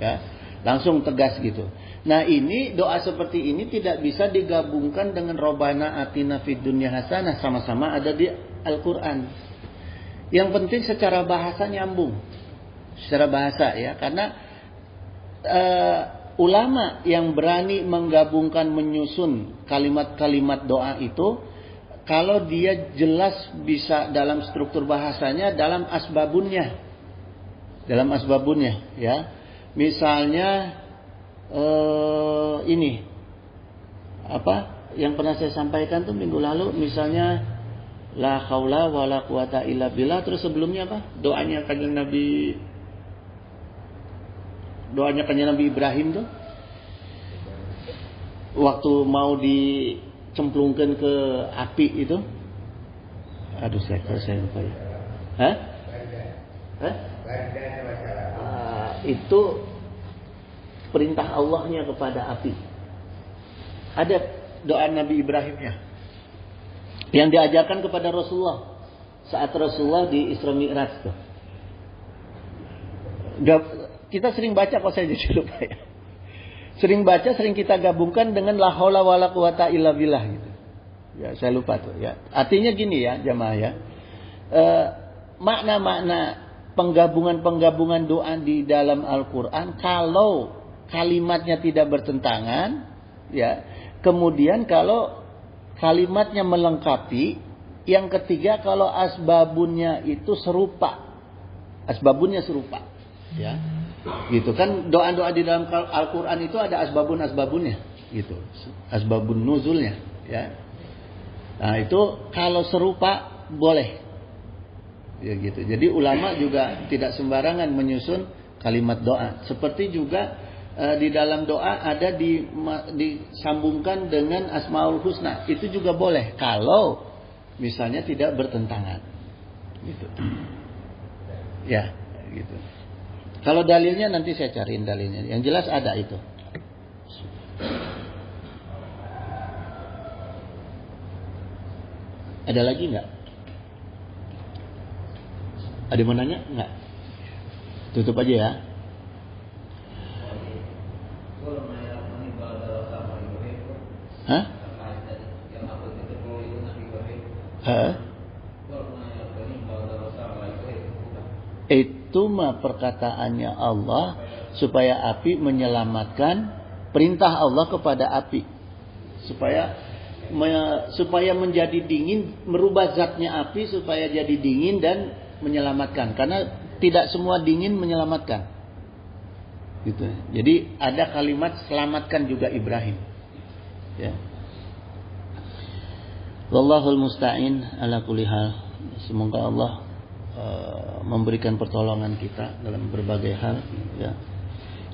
Ya. Langsung tegas gitu. Nah, ini doa seperti ini tidak bisa digabungkan dengan Robbana atina fid dunya hasanah, sama-sama ada di Al-Qur'an. Yang penting secara bahasa nyambung. Secara bahasa ya, karena ulama yang berani menggabungkan menyusun kalimat-kalimat doa itu kalau dia jelas bisa dalam struktur bahasanya, dalam asbabunnya. Dalam asbabunnya ya. Misalnya ini yang pernah saya sampaikan tuh minggu lalu, misalnya la haula wala quwata illa billah, terus sebelumnya doanya kanjeng Nabi Ibrahim tuh waktu mau dicemplungkan ke api itu, aduh saya lupa ya. Itu perintah Allahnya kepada api. Ada doa Nabi Ibrahimnya yang diajarkan kepada Rasulullah saat Rasulullah di Isra Mi'raj tuh. Kita sering baca, kok saya jadi lupa ya. Sering baca, sering kita gabungkan dengan la haula wala quwata illa billah gitu. Ya, saya lupa tuh ya. Artinya gini ya, jamaah ya. Makna-makna penggabungan-penggabungan doa di dalam Al-Qur'an, kalau kalimatnya tidak bertentangan, ya. Kemudian kalau kalimatnya melengkapi, yang ketiga kalau asbabunnya itu serupa. Asbabunnya serupa, ya. Gitu kan, doa-doa di dalam Al-Qur'an itu ada asbabunnya, gitu. Asbabun nuzulnya, ya. Nah, itu kalau serupa boleh. Ya gitu. Jadi ulama juga tidak sembarangan menyusun kalimat doa. Seperti juga di dalam doa ada disambungkan dengan Asmaul Husna, itu juga boleh kalau misalnya tidak bertentangan gitu. Ya gitu. Kalau dalilnya nanti saya cariin dalilnya, yang jelas ada itu. Ada lagi nggak? Ada yang mau nanya? Nggak? Tutup aja ya. Hah? Itu mah perkataannya Allah supaya api menyelamatkan, perintah Allah kepada api supaya menjadi dingin, merubah zatnya api supaya jadi dingin dan menyelamatkan, karena tidak semua dingin menyelamatkan gitu. Jadi ada kalimat selamatkan juga Ibrahim ya. Wallahul musta'in ala kulli hal. Semoga Allah memberikan pertolongan kita dalam berbagai hal ya.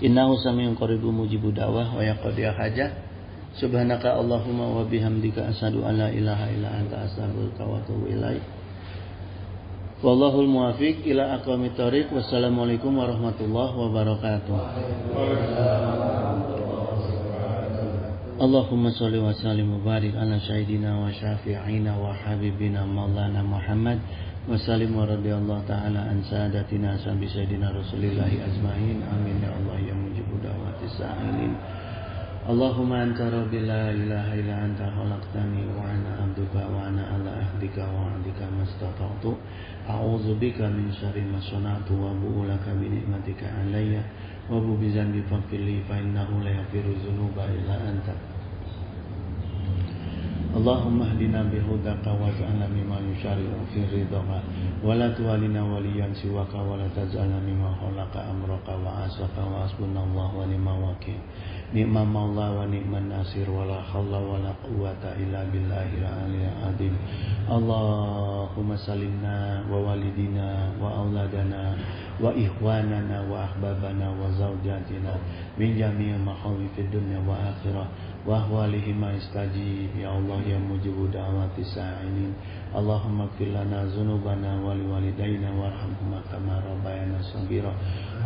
Innahu sami'un qaribun mujibud da'wah wa yaqdi hajah. Subhanaka Allahumma wa bihamdika asyhadu an la ilaha illa anta astaghfiruka wa atubu ilaik. Wallahul muwaffiq ila aqwamit thoriq. Wassalamualaikum warahmatullahi wabarakatuh. Allahumma sholli wa sallim wa barik ala sayyidina wa syafi'ina wa habibina maulana Muhammad wa sallim wa radiyallahu ta'ala an sadatina sambi sayyidina rasulillahi ajma'in. Amin ya Allah ya mujibud da'watis sa'ilin. Allahumma anta rabbi la ilaha illa anta khalaqtani wa ana abduka wa ana ala ahdika wa ahdika mastata'tu. A'udzu bika min syarri ma sana'tu wa bu'u laka bi ni'matika alayya wa bu bi dzanbi faghfirli fa innahu la yaghfiru dzunuba illa anta. Allahumma hdina bi hudaka waj'alna mimman yushari'u fi ridhaka wa la tuwallina waliyan siwaka wa la taj'alna mimman khalaqa amraka wa asaka wa hasbunallahu wa ni'mal wakeel. ni'ma maula wa ni'man nasir wala haula wala quwwata illa billahil aliyyil azim. Allahumma salimna wa walidina wa auladana wa ikhwanana wa ahbabana wa zawjatina min jami'il makhawifid dunya wa akhirah wa ahwalihim istajib ya Allah ya mujibu da'wati sa'ilin. Allahumma ighfir lana dzunubana wa liwalidayna warhamhuma kama rabbayana shaghira.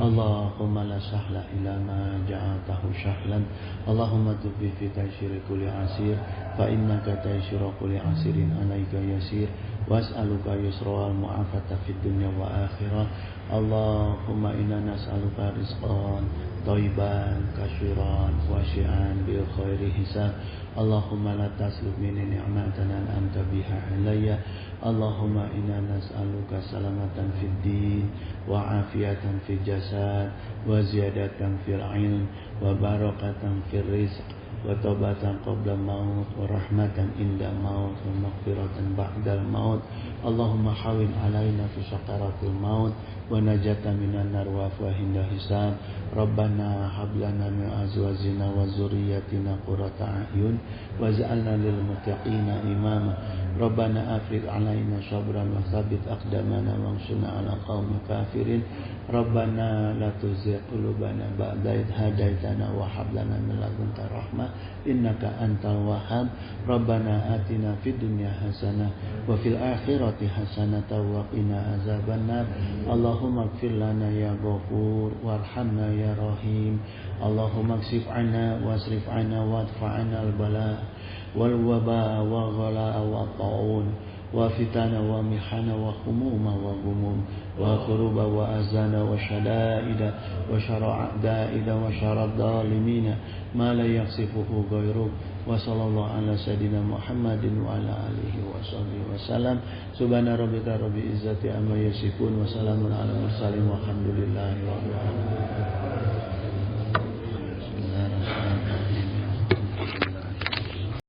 Allahumma la sahla illa ma ja'altahu sahlan. Allahumma tuffi fi taysyiri kulli asir fa innaka taysyiru kulli asirin alaika yasir was'aluka yusra wal mu'afata fid dunya wa akhirah. Allahumma inna nas'aluka rizqan thayyiban kashiran wasi'an bil khairi hisab. Allahumma la taslub minni ni'matan an'amta biha alayya. Allahumma inna nas'aluka salamatan fid din wa afiyatan fil jasad wa ziyadatan fil ilm wa barakatan fil rizq wa taubatan qabla maut wa rahmatan inda maut wa maghfiratan ba'dal maut. Allahumma hawin alaina fi sakaratil maut wa najatan minan nar wa hinda hisab. Rabbana hab lana min azwajina wa dzurriyyatina qurrata a'yun waj'alna lil muttaqina imama. Rabbana afrigh alaina sabran wa tsabbit aqdamana wansurna 'ala qaumil kafirin. Rabbana la tuzigh qulubana ba'da idh hadaitana wa hab lana min ladunka rahmah innaka antal wahhab. Rabbana atina fid dunya hasanah wa fil akhirati hasanah wa qina azabannar. Allahumma ighfir lana ya ghafur warhamna ya rahim. Allahumma kshif 'anna wasrif 'anna wadfa' 'anna al-bala wal waba wa ghala wa ta'un wa fitana wa mihana wa khumuma wa ghumum wa quruba wa azana wa shada'ida wa syara'a da'ida wa syarad dalimina ma la yaksifuhu ghairuk. Wa sallallahu ala sayyidina Muhammadin wa ala alihi wa sahbihi wa salam. Subhana rabbika rabbil izzati amma yasifun wa salamun ala mursalin walhamdulillahi rabbil alamin.